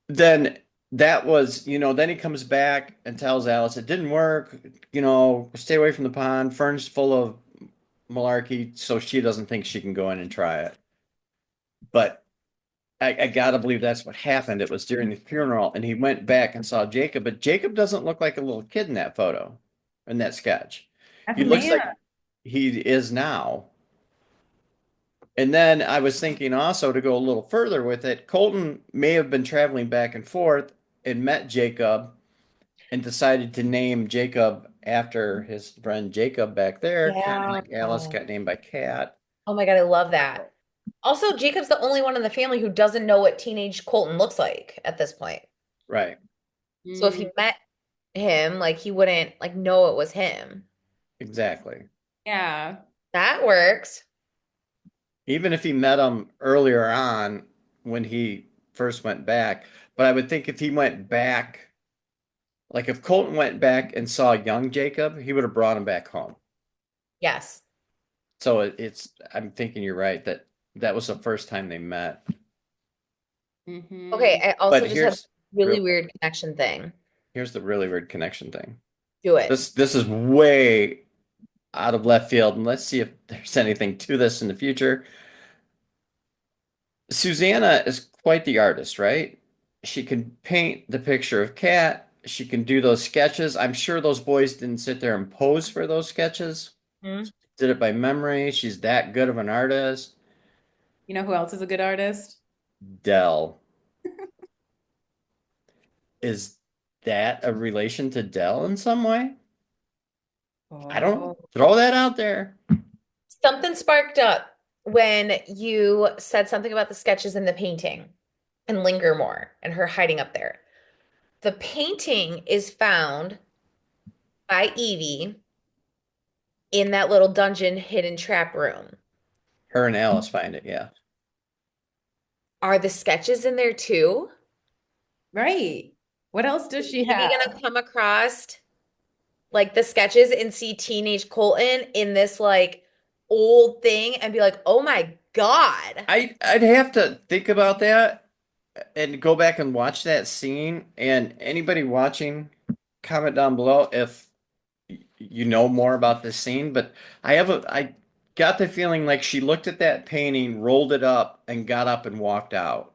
then then he comes back and tells Alice it didn't work. Stay away from the pond. Fern's full of malarkey, so she doesn't think she can go in and try it. But I gotta believe that's what happened. It was during the funeral, and he went back and saw Jacob, but Jacob doesn't look like a little kid in that photo, in that sketch. That's He a looks man. like he is now. And then I was thinking also to go a little further with it, Colton may have been traveling back and forth and met Jacob and decided to name Jacob after his friend Jacob back there, kind of Yeah. like Alice got named by Cat. Oh my God, I love that. Also, Jacob's the only one in the family who doesn't know what teenage Colton looks like at this point. Right, So if Mm, he met him, like he wouldn't like know it was him. exactly. yeah. That works. Even if he met him earlier on when he first went back. But I would think if he went back Like if Colton went back and saw young Jacob, he would have brought him back home. Yes. So it's, I'm thinking you're right that that was the first time they met. Okay, Hmm. I also But just have a here's really real weird connection thing. here's the really weird connection thing. Do it. This is way out of left field, and let's see if there's anything to this in the future. Susanna is quite the artist, right? She can paint the picture of Cat. She can do those sketches. I'm sure those boys didn't sit there and pose for those sketches. Hmm? Did it by memory. She's that good of an artist. You know who else is a good artist? Dell. Is that a relation to Dell in some way? I don't know. Oh, Throw that out there. Something sparked up when you said something about the sketches and the painting and linger more and her hiding up there. The painting is found by Evie in that little dungeon hidden trap room. Her and Alice find it, yeah. Are the sketches in there too? right. What else does Is she Evie have? gonna come across like the sketches and see teenage Colton in this like old thing and be like, oh my God. I'd have to think about that and go back and watch that scene. And anybody watching, comment down below if you know more about this scene. But I got the feeling like she looked at that painting, rolled it up, and got up and walked out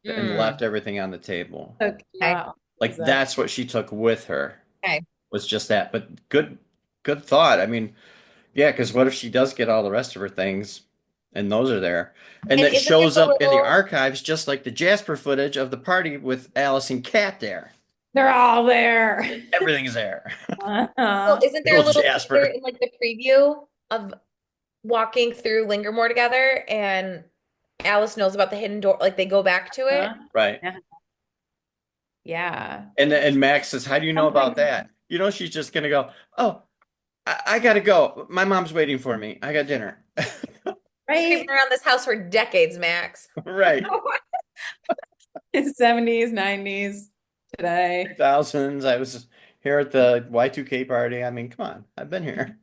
and left Mm, everything on the table. okay. Wow. Like that's what she took with her Okay. was just that. But good thought. I mean, yeah, because what if she does get all the rest of her things and those are there? And And that isn't there shows the up in the little, archives just like the Jasper footage of the party with Alice and Kat there. They're all there. Everything's there. well, Uh-huh. isn't Good there a old little teaser Jasper. in like the preview of walking through Lingermore together and Alice knows about the hidden door, like they go back to it? Huh? Right. Yeah. Yeah. And Max says, "How do you know about Something, that?" You know, she's just gonna go, "Oh, I gotta go. My mom's waiting for me. I got dinner." Been creeping right? around this house for decades, Max. Right. 70s, 90s, today. Thousands. I was here at the Y2K party. I mean, come on. I've been here.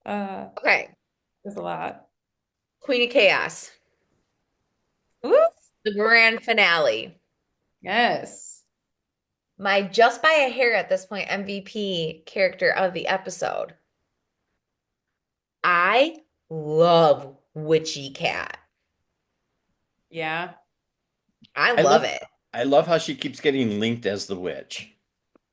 uh, Okay, there's a lot. Queen of Chaos, Ooh, the grand finale. yes. My just by a hair at this point MVP character of the episode. I love Witchy Cat. Yeah. I I love love it. I love how she keeps getting linked as the witch.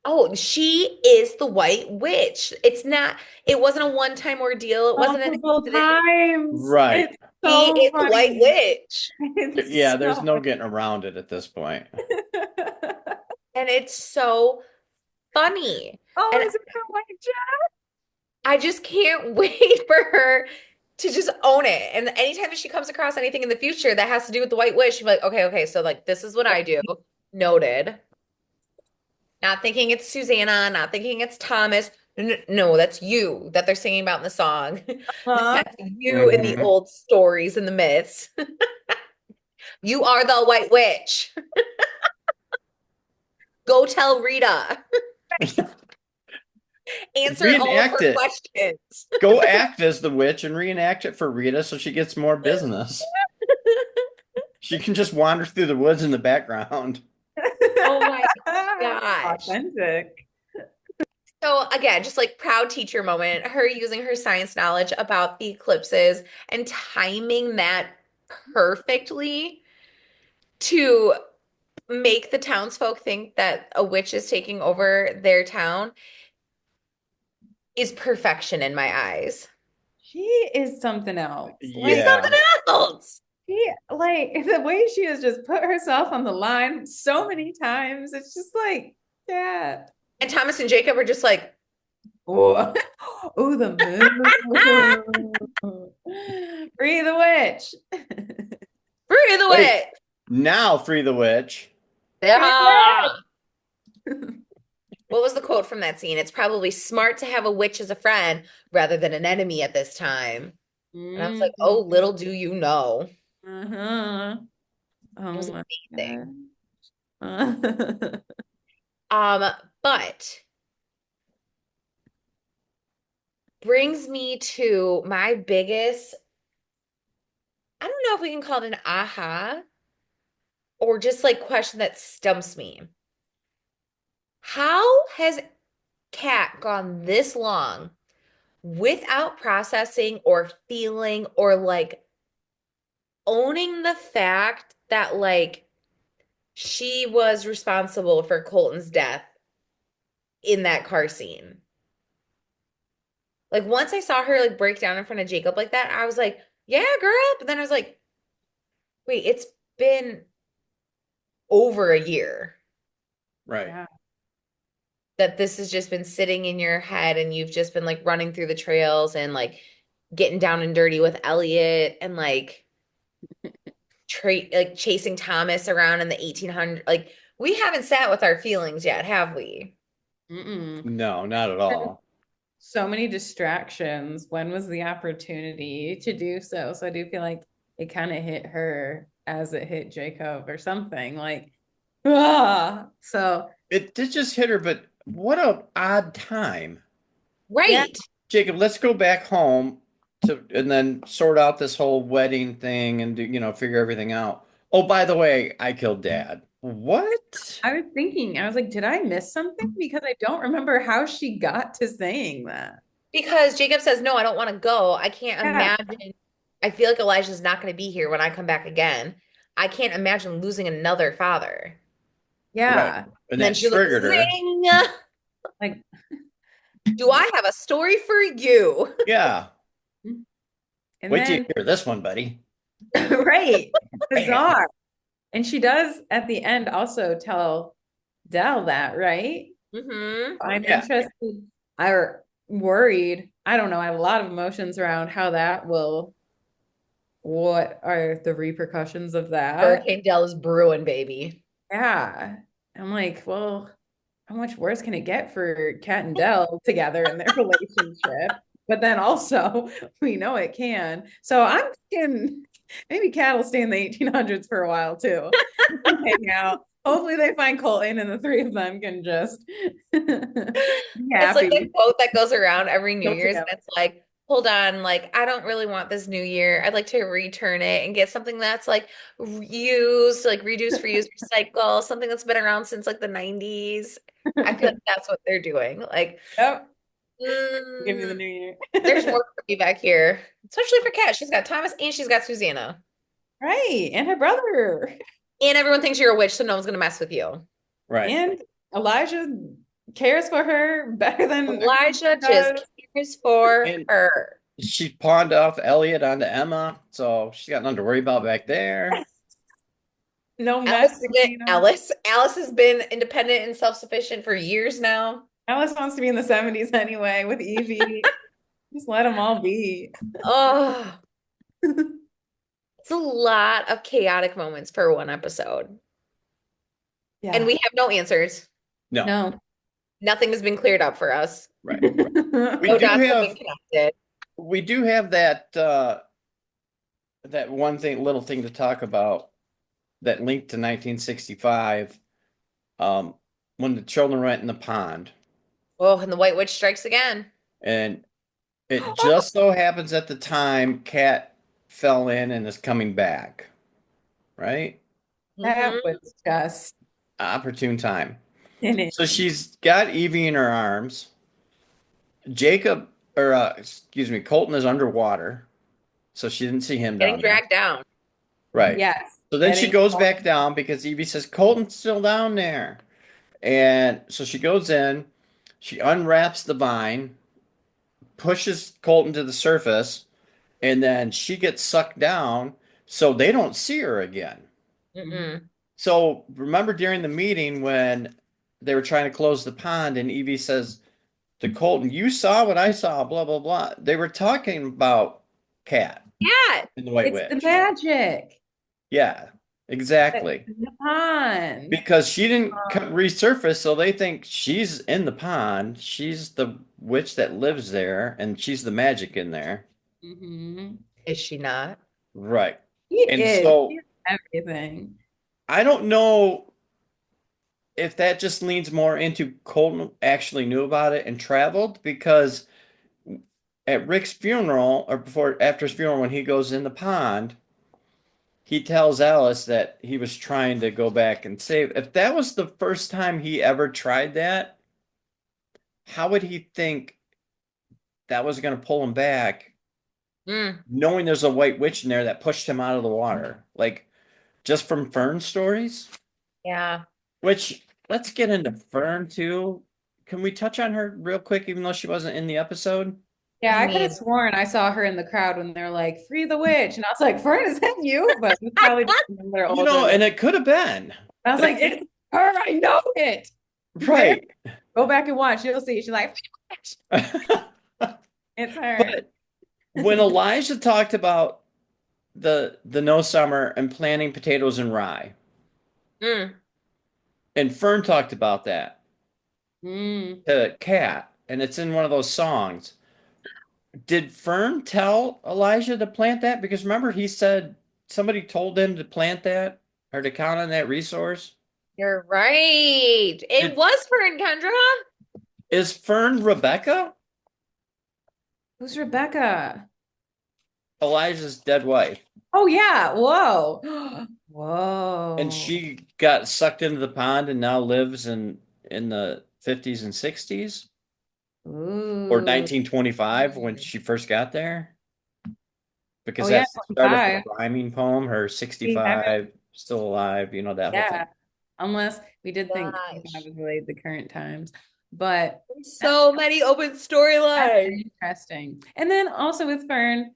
Oh, she is the White Witch. It's not, it wasn't a one-time ordeal. It wasn't an Multiple accident. times. Right. It's She so is the White funny. Witch. It's Yeah, there's so no getting around it at this point. And it's so funny. Oh, And is it Kawaii Jack? I just can't wait for her to just own it. And anytime that she comes across anything in the future that has to do with the White Witch, she'll be like, okay, okay, so like this is what I do. Noted. Not thinking it's Susanna, not thinking it's Thomas. No, no, no, that's you that they're singing about in the song. Huh? That's you in the Mhm. old stories and the myths. You are the White Witch. Go tell Rita. Answer all of Reenact her it. questions. Go act as the witch and reenact it for Rita so she gets more business. She can just wander through the woods in the background. Oh my gosh. Authentic. So again, just like proud teacher moment, her using her science knowledge about the eclipses and timing that perfectly to make the townsfolk think that a witch is taking over their town is perfection in my eyes. She is something else. She's Like something Yeah. else. she like the way she has just put herself on the line so many times. It's just like, yeah. And Thomas and Jacob are just like, Oh, oh, the moon. Free the witch. free the Wait, witch. now free the witch. Free the Yeah. What was the quote from that scene? It's probably smart to have a witch as a friend rather than an enemy at this time. And I was like, oh, witch. little do you know. Uh-huh. It Oh was my amazing. God. But brings me to my biggest, I don't know if we can call it an aha or just like question that stumps me. How has Kat gone this long without processing or feeling or like owning the fact that like she was responsible for Colton's death in that car scene? Like once I saw her like break down in front of Jacob like that, I was like, yeah, girl. But then I was like, wait, it's been over a year Right. Yeah. that this has just been sitting in your head and you've just been like running through the trails and like getting down and dirty with Elliot and like chasing Thomas around in the 1800s. Like we haven't sat with our feelings yet, have we? Mm-mm. No, not at all. So many distractions. When was the opportunity to do so? So I do feel like it kind of hit her as it hit Jacob or something. Like, so It did just hit her, but what a odd time. yeah, Right. Jacob, let's go back home to and then sort out this whole wedding thing and do, figure everything out. Oh, by the way, I killed Dad. What? I was thinking, I was like, did I miss something? Because I don't remember how she got to saying that. Because Jacob says, no, I don't want to go. I can't Yeah, imagine. I feel like Elijah's not going to be here when I come back again. I can't imagine losing another father. Right. yeah. And And then that she's like, triggered her. zing. Like, Do I have a story for you? Yeah. and Wait till you then, hear this one, buddy. right, Bam. bizarre. And she does at the end also tell Dell that, right? Hmm. I'm Yeah. interested. I'm worried. I don't know. I have a lot of emotions around how that will, what are the repercussions of that? Hurricane Dell is brewing, baby. Yeah. I'm like, well, how much worse can it get for Kat and Dell together in their relationship? But then also, we know it can. So I'm thinking maybe Kat will stay in the 1800s for a while too. Hang out. Hopefully, they find Colton and the three of them can just be It's like the happy. quote that goes around every New Go Year's, and together. it's like, hold on, like, I don't really want this new year. I'd like to return it and get something that's like reused, like reduce, reuse, recycle, something that's been around since like the 90s. I feel like that's what they're doing. Like, Yep. Give you mm, the new year. there's work for me back here, especially for Kat. She's got Thomas and she's got Susanna. Right. And her brother. And everyone thinks you're a witch, so no one's gonna mess with you. Right. And Elijah cares for her better than her Elijah just does. cares for And her. she pawned off Elliot onto Emma, so she's got nothing to worry about back there. No mess between them. Alice has been independent and self-sufficient for years now. Alice wants to be in the 70s anyway with Evie. Just let them all be. Oh, it's a lot of chaotic moments for one episode. And Yeah. we have no answers. No. No. Nothing has been cleared up for us. Right. We No do dots have been have connected. we do have that one thing little thing to talk about that linked to 1965 um when the children went in the pond, Oh, and the White Witch strikes again. and it just so happens at the time Cat fell in and is coming back, right? That Hmm. was just Opportune time. in it. So she's got Evie in her arms. Jacob, or excuse me, Colton is underwater, so she didn't see him Getting down there. dragged down. Right. Yes. So then she Getting goes back down because Evie says Colton's still down there. And so she goes in, she unwraps the vine, pushes Colton to the surface, and then she gets sucked down so they don't see her again. Mm-mm. So remember during the meeting when they were trying to close the pond and Evie says to Colton, "You saw what I saw, blah, blah, blah." They were talking about Cat Yeah. and the White it's the Witch. magic. Yeah, exactly. The pond. Because she didn't resurface, so they think she's in the pond. She's the witch that lives there, and she's the magic in there. Hmm. Is she not? Right. He And is. He so is everything. I don't know. if that just leans more into Colton actually knew about it and traveled, because at Rick's funeral, or before after his funeral, when he goes in the pond, he tells Alice that he was trying to go back and save. If that was the first time he ever tried that, how would he think that was going to pull him back, Mm, knowing there's a white witch in there that pushed him out of the water? Like, just from Fern stories? yeah. Which, let's get into Fern too. Can we touch on her real quick, even though she wasn't in the episode? Yeah, I I could have mean, sworn I saw her in the crowd when they're like, "Free the witch," and I was like, "Fern, is that you?" But it's probably just when they're You older. know, and it could have been. I was like, "It's her! I know it." There, Right. go back and watch. You'll see. She's like, But "It's her." when Elijah talked about the no summer and planting potatoes and rye, mm, and Fern talked about that Mm. to Kat, and it's in one of those songs. Did Fern tell Elijah to plant that? Because remember, he said somebody told him to plant that or to count on that resource. you're right. It Did, was Fern, Kendra. is Fern Rebecca, Who's Rebecca? Elijah's dead wife? Oh yeah. Whoa. And Whoa. she got sucked into the pond and now lives in the 50s and 60s, or Ooh. 1925 when she first got there, Oh because yeah, that's the start of her 25. rhyming poem, her We haven't, 65 still alive, you know, that whole thing. yeah. Unless we did think 25 Gosh. was related to current times. But that's So many open that's storylines. interesting. And then also with Fern,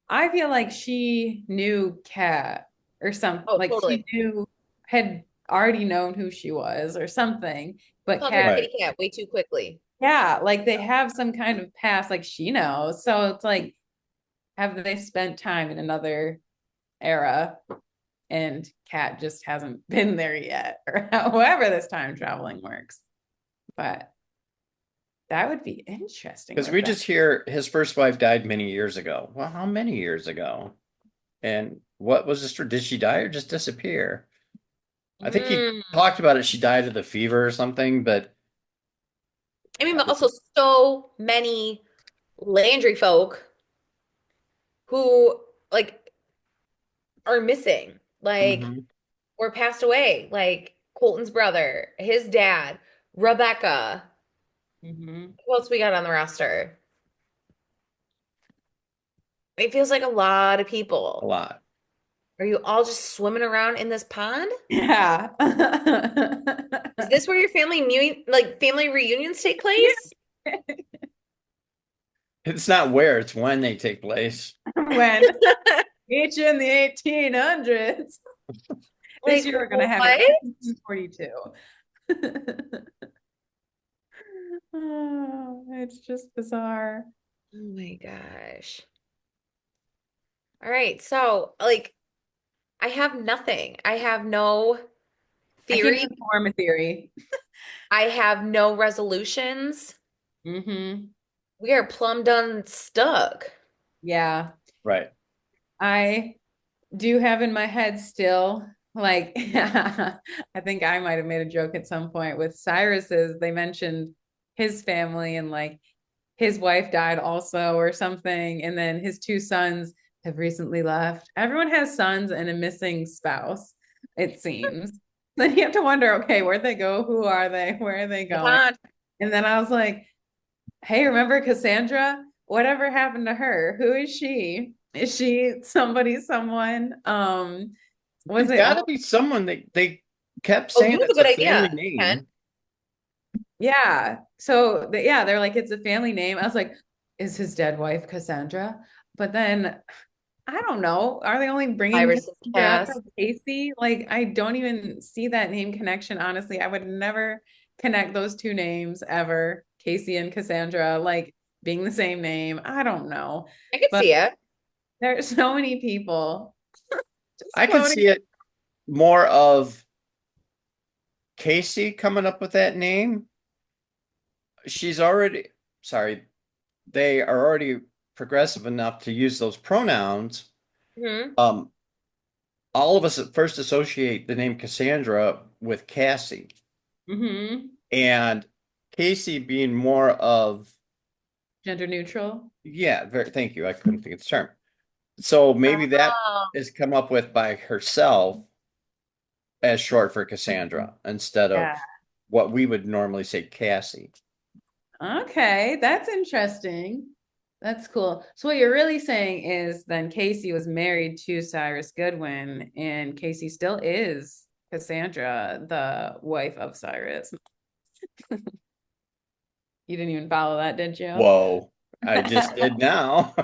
I feel like she knew Kat or some Oh, like she totally. knew had already known who she was or something. But Called her Kat, Right. kitty cat way too quickly. yeah, like they have some kind of past, like she knows. So it's like, have they spent time in another era and Kat just hasn't been there yet, or however this time traveling works. But that would be interesting Because with we that. just hear his first wife died many years ago. Well, how many years ago? And what was this for? Did she die or just disappear? I think he Mm. talked about it. She died of the fever or something, but I mean, but also so many Landry folk who like are missing, like Mhm. or passed away, like Colton's brother, his dad, Rebecca. Mhm. Who else we got on the roster? It feels like a lot of A people. lot. Are you all just swimming around in this pond? Yeah. Is this where your family reunions take place? It's not where, it's when they take place. When each in the 1800s. This Like year we're gonna have it what? 1942. Oh, it's just bizarre. Oh my gosh. All right. So, like, I have nothing. I have no I can't theory. even form a theory. I have no resolutions. Hmm. We are plumb done stuck. Yeah. Right. I do have in my head still, like, I think I might have made a joke at some point with Cyrus's. They mentioned his family and like his wife died also or something. And then his two sons have recently left. Everyone has sons and a missing spouse, it seems. Then you have to wonder, okay, where'd they go? Who are they? Where are they The going? pond. And then I was like, hey, remember Cassandra? Whatever happened to her? Who is she? Is she somebody, someone? Was It's it? got to be someone. They kept Oh, saying you have a it's good a family idea, Ken. name. Yeah. So yeah, they're like, it's a family name. I was like, is his dead wife Cassandra? But then I don't know. Are they only bringing Iris and Cassandra up Cass. as Casey? Like, I don't even see that name connection, honestly. I would never connect those two names ever, Casey and Cassandra, like being the same name. I don't know. I could But see it. there's so many people just I could floating. see it more of Casey coming up with that name. She's already, sorry, they are already progressive enough to use those pronouns. Hmm. Um, all of us at first associate the name Cassandra with Cassie. Hmm. and Casey being more of, Gender neutral. yeah, very, thank you. I couldn't think of the term. So maybe that Oh, is come up with by herself as short for Cassandra instead of Yeah. what we would normally say Cassie. Okay, that's interesting. That's cool. So what you're really saying is then Casey was married to Cyrus Goodwin, and Casey still is Cassandra, the wife of Cyrus. You didn't even follow that, did you? Whoa, I just did now.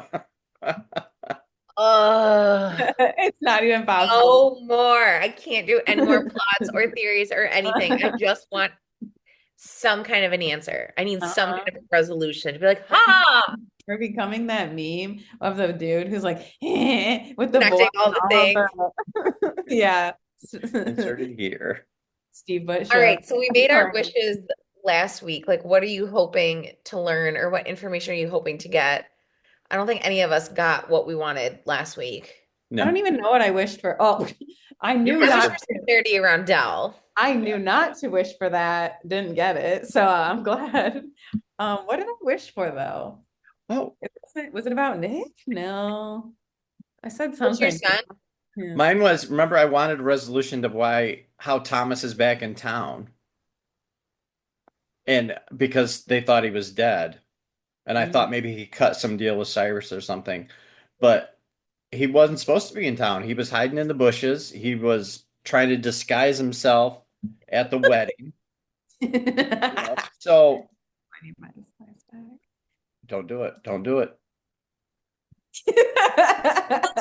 It's not even possible. no more. I can't do any more plots or theories or anything. I just want some kind of an answer. I need some Uh-huh. kind of resolution to be like, ha, We're becoming that meme of the dude who's like with the voice connecting all and the all of things. the yeah. Inserted here. Steve All Bishop. right, so we made our wishes last week. Like, what are you hoping to learn, or what information are you hoping to get? I don't think any of us got what we wanted last week. I No, don't even know what I wished for. Oh, I you knew I wish wish not for for to. some clarity around Dell. I knew not to wish for that. Didn't get it. So I'm glad. What did I wish for though? oh, Was it about Nick? No. I said What's your something. son? Yeah. mine was, remember I wanted a resolution to why how Thomas is back in town. And because they thought he was dead. And I Mhm. thought maybe he cut some deal with Cyrus or something. But he wasn't supposed to be in town. He was hiding in the bushes. He was trying to disguise himself at the wedding. I So need my disguise don't do it. Don't do it.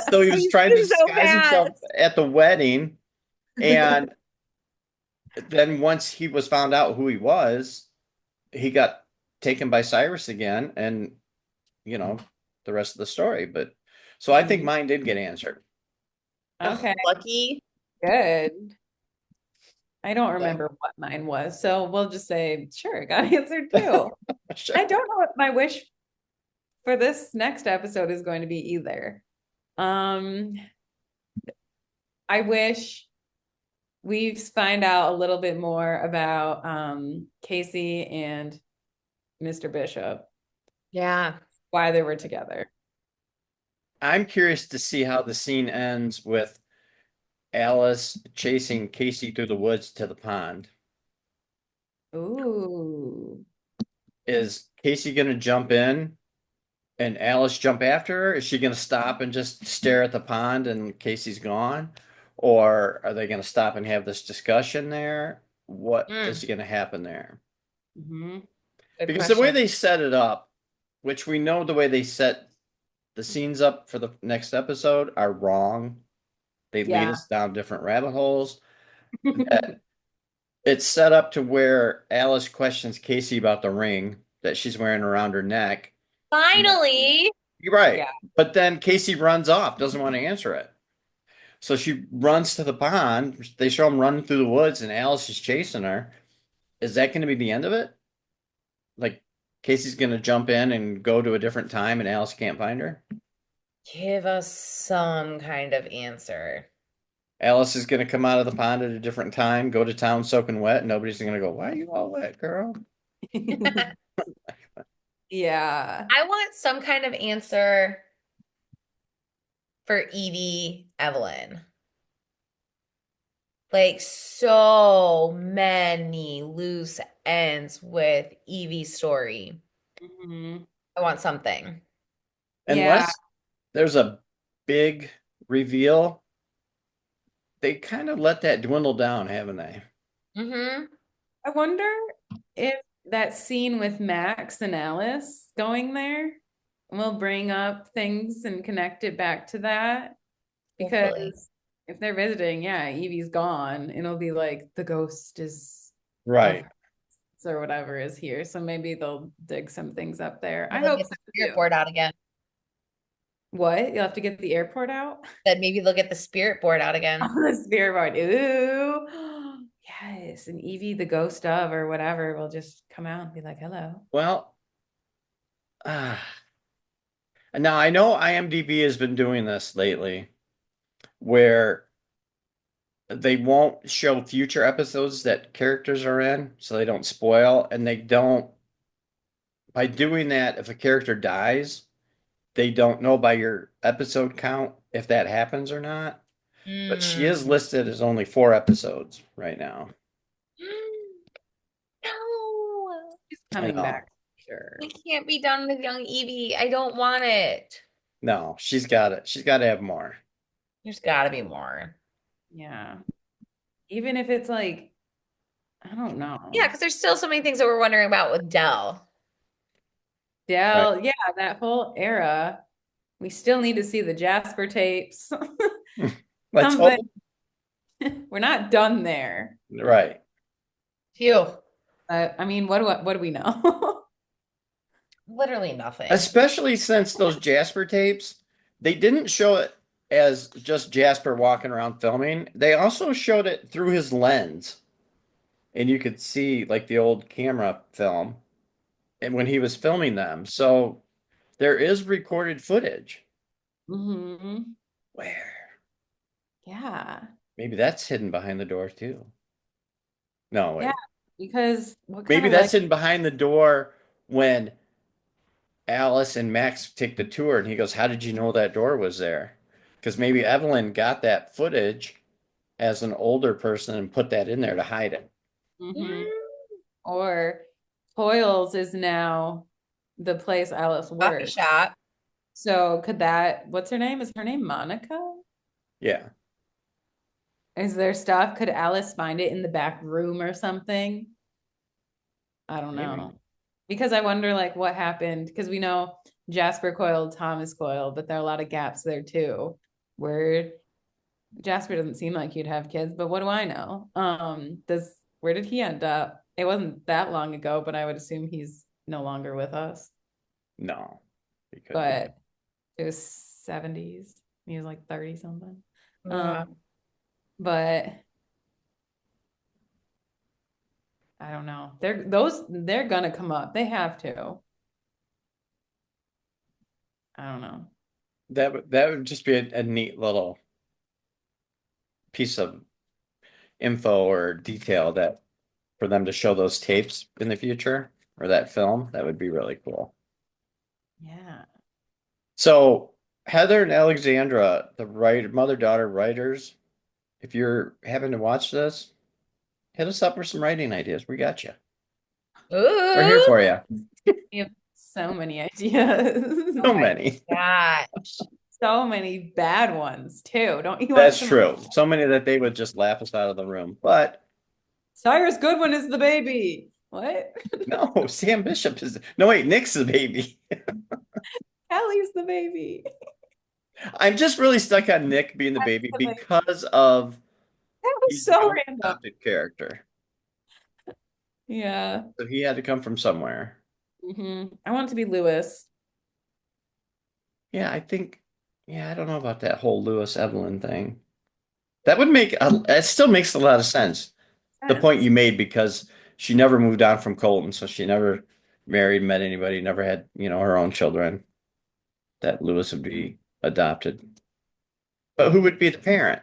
So he was Please trying to do so disguise himself fast. at the wedding. And then once he was found out who he was, he got taken by Cyrus again. And, you know, the rest of the story. But so I think Mhm. mine did get answered. Oh, Okay, lucky. good. I don't So, remember what mine was, so we'll just say, sure, it got answered too. sure. I don't know what my wish for this next episode is going to be either. Um, I wish we find out a little bit more about Casey and Mr. Bishop, Yeah. why they were together. I'm curious to see how the scene ends with Alice chasing Casey through the woods to the pond. Ooh. Is Casey going to jump in and Alice jump after her? Is she going to stop and just stare at the pond and Casey's gone? Or are they going to stop and have this discussion there? What is Mm, going to happen there? Hmm. good Because the way question. they set it up, which we know the way they set the scenes up for the next episode are wrong. They lead Yeah. us down different rabbit holes. That it's set up to where Alice questions Casey about the ring that she's wearing around her neck. Finally. You're right. Yeah. But then Casey runs off, doesn't want to answer it. So she runs to the pond. They show him running through the woods, and Alice is chasing her. Is that going to be the end of it? Like Casey's going to jump in and go to a different time, and Alice can't find her? Give us some kind of answer. Alice is going to come out of the pond at a different time, go to town soaking wet, and nobody's going to go, "Why are you all wet, girl?" Yeah. I want some kind of answer for Evie Evelyn. Like so many loose ends with Evie's story. Mhm. I want something. Yeah. Unless there's a big reveal, they kind of let that dwindle down, haven't they? Mm-hmm. I wonder if that scene with Max and Alice going there will bring up things and connect it back to that. Hopefully. Because if they're visiting, yeah, Evie's gone. And it'll be like the ghost is of Right. her or whatever is here. So maybe they'll dig some things up there. I Maybe they'll hope get so the spirit too. board out again. What? You'll have to get the airport out? Then maybe they'll get the spirit board out again. Oh, the spirit board. Ooh. Yes. And Evie, the ghost of or whatever, will just come out and be like, hello. Well, uh, now I know IMDb has been doing this lately, where they won't show future episodes that characters are in, so they don't spoil, and they don't, by doing that, if a character dies, they don't know by your episode count if that happens or not. But she is Mm. listed as only 4 episodes right now. No, She's I coming know. back, sure. we can't be done with young Evie. I don't want it. No, she's got it. She's got to have more. There's got to be more. Yeah. Even if it's like, I don't Yeah, know. because there's still so many things that we're wondering about with Dell. Right. Dell, yeah, that whole era. We still need to see the Jasper tapes. Let's Something. hope. We're not done there. Right. Phew. I mean, what do we know? Literally nothing. Especially since those Jasper tapes, they didn't show it as just Jasper walking around filming. They also showed it through his lens. And you could see like the old camera film and when he was filming them. So there is recorded footage. Hmm. Where? Yeah. Maybe that's hidden behind the door too. No, Yeah. wait. Because what kind Maybe of that's like, hidden behind the door when Alice and Max take the tour and he goes, "How did you know that door was there?" Because maybe Evelyn got that footage as an older person and put that in there to hide it. hmm Mm, or Toils is now the place Alice coffee works. shop. So could that, what's her name? Is her name Monica? Yeah, Is there stuff? Could Alice find it in the back room or something? I don't maybe. know. Because I wonder like what happened because we know Jasper coiled, Thomas coiled, but there are a lot of gaps there too. Where Jasper doesn't seem like he'd have kids, but what do I know? Does where did he end up? It wasn't that long ago, but I would assume he's no longer with us. No, it could be. But it was 70s. He was like 30 something. Yeah. Um, but I don't know. They're gonna come up. They have to. I don't know. That would just be a neat little piece of info or detail that for them to show those tapes in the future or that film. That would be really cool. Yeah. So Heather and Alexandra, the mother-daughter writers, if you're having to watch this, hit us up for some writing ideas. We got you. We're here Ooh. for you. We have so many ideas. Oh So my many. gosh. So many bad ones too. Don't you want That's some? true. So many that they would just laugh us out of the room. But Cyrus Goodwin is the baby. What? no, Sam Bishop is no wait, Nick's the baby. Allie's the baby. I'm just really stuck on Nick being the baby because of That was he's the so only random. adopted character. Yeah. So he had to come from somewhere. I want it to be Lewis. Yeah, I think, yeah, I don't know about that whole Lewis Evelyn thing. It still makes a lot of sense. The point Sense. you made because she never moved on from Colton, so she never married, met anybody, never had, her own children, that Lewis would be adopted. But who would be the parent?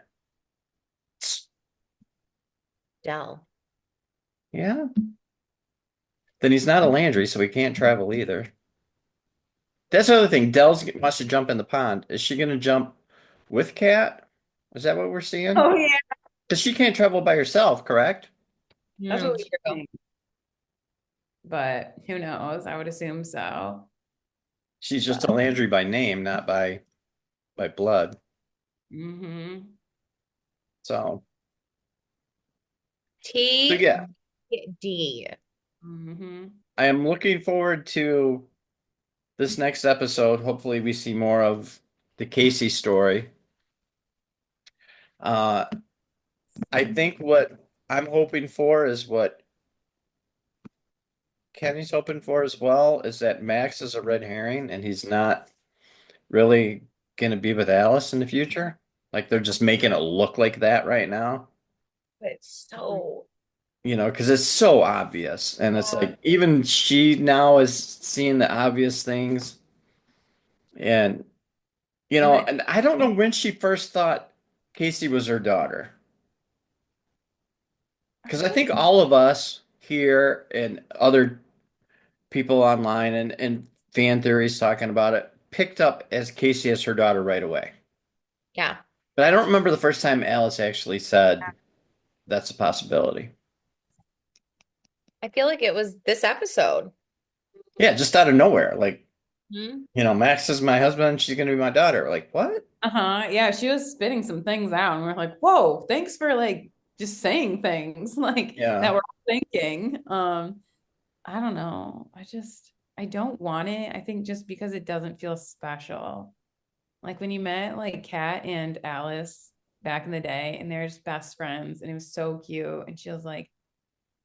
Dell. Yeah. Then he's not a Landry, so he can't travel either. That's the other thing. Wants to jump in the pond. Is she going to jump with Kat? Is that what we're seeing? Oh yeah. Because she can't travel by herself, correct? That's what Mm, we true. think. But who knows? I would assume so. She's just But a Landry by name, not by blood. hmm So, so T yeah, D. hmm I am looking forward to this next episode. Hopefully, we see more of the Casey story. Uh, I think what I'm hoping for is what Kenny's hoping for as well is that Max is a red herring and he's not really going to be with Alice in the future. Like they're just making it look like that right now, It's so because it's so obvious. And it's like even she now is seeing the obvious things. And, And I and I don't know when she first thought Casey was her daughter. because I think all of us here and other people online and fan theories talking about it picked up as Casey as her daughter right away. Yeah. But I don't remember the first time Alice actually said that's a possibility. I feel like it was this episode. Yeah, just out of nowhere. Like, Hmm. Max is my husband, she's gonna be my daughter. Like, what? Uh-huh. Yeah, she was spitting some things out, and we're like, whoa, thanks for like just saying things like that Yeah. we're all thinking. I don't know. I don't want it. I think just because it doesn't feel special. Like when you met like Kat and Alice back in the day, and they're just best friends, and it was so cute. And she was like,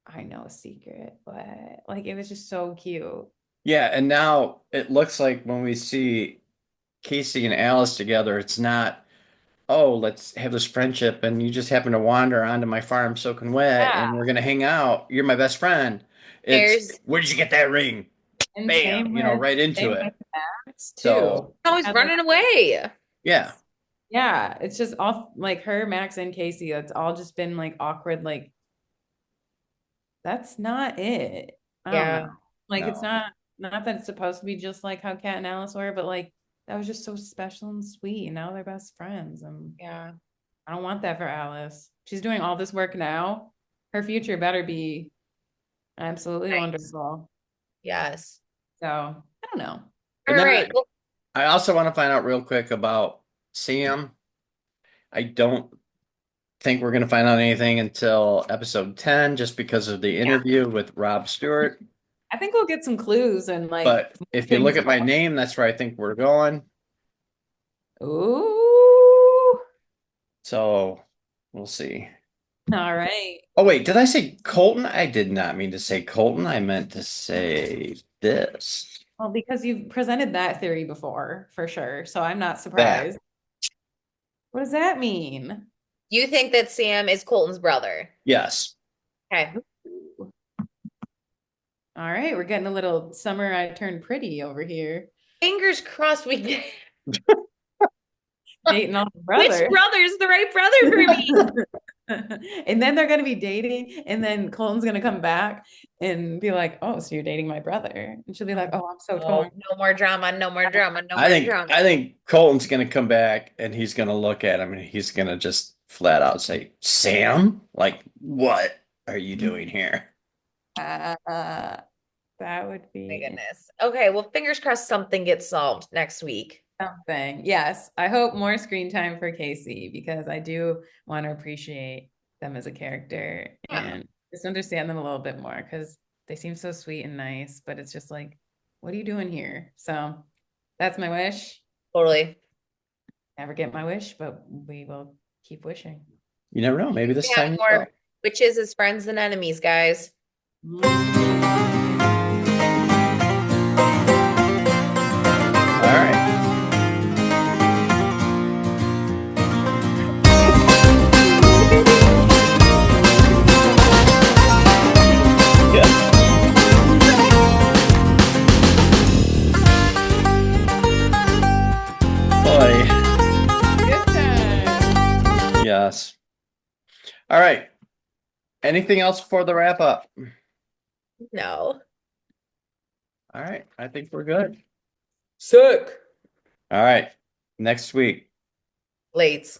I know a secret, but like it was just so cute. Yeah, and now it looks like when we see Casey and Alice together, it's not, oh, let's have this friendship and you just happen to wander onto my farm soaking wet Yeah. and we're gonna hang out. You're my best friend. It's There's where did you get that ring? And Bam, right into same it. with Max too. So, always Had, like, running away. yeah. yeah, it's just all like her, Max, and Casey. It's all just been like awkward. Like that's not it. I don't know. Yeah. Like it's No. not that it's supposed to be just like how Kat and Alice were, but like that was just so special and sweet. And now they're best friends. And Yeah. I don't want that for Alice. She's doing all this work now. Her future better be absolutely Nice. wonderful. Yes. So I don't know. All And then right. Well, I also want to find out real quick about Sam. I don't think we're gonna find out anything until episode 10 just because of the yeah. interview with Rob Stewart. I think we'll get some clues and like But if you look things. at my name, that's where I think we're going. Ooh. So we'll see. All right. Oh, wait, did I say Colton? I did not mean to say Colton. I meant to say this. Well, because you've presented that theory before, for sure. So I'm not That. surprised. What does that mean? You think that Sam is Colton's brother? Yes. Okay. All right, we're getting a little summer I turned pretty over here. Fingers crossed we Dating all the which brothers. brother's the right brother for me? And then they're gonna be dating, and then Colton's gonna come back and be like, "Oh, so you're dating my brother?" And she'll be like, "Oh, I'm so Oh, torn." no more drama, no more drama, no I more think drama. I think Colton's gonna come back and he's gonna look at him and he's gonna just flat out say, Sam? Like, what are you doing here? Uh, that would My be goodness. Okay, well, fingers crossed something gets solved next week. something. Yes, I hope more screen time for Casey because I do want to appreciate them as a character Yeah, and just understand them a little bit more because they seem so sweet and nice, but it's just like, what are you doing here? So that's my wish. totally. Never get my wish, but we will keep wishing. You never know. Maybe this We have time you will. more witches as friends than enemies, guys. All right. Yeah. Boy. Good time. Yes. All right. Anything else for the wrap up? No. All right. I think we're good. Sick. All right. Next week. Late.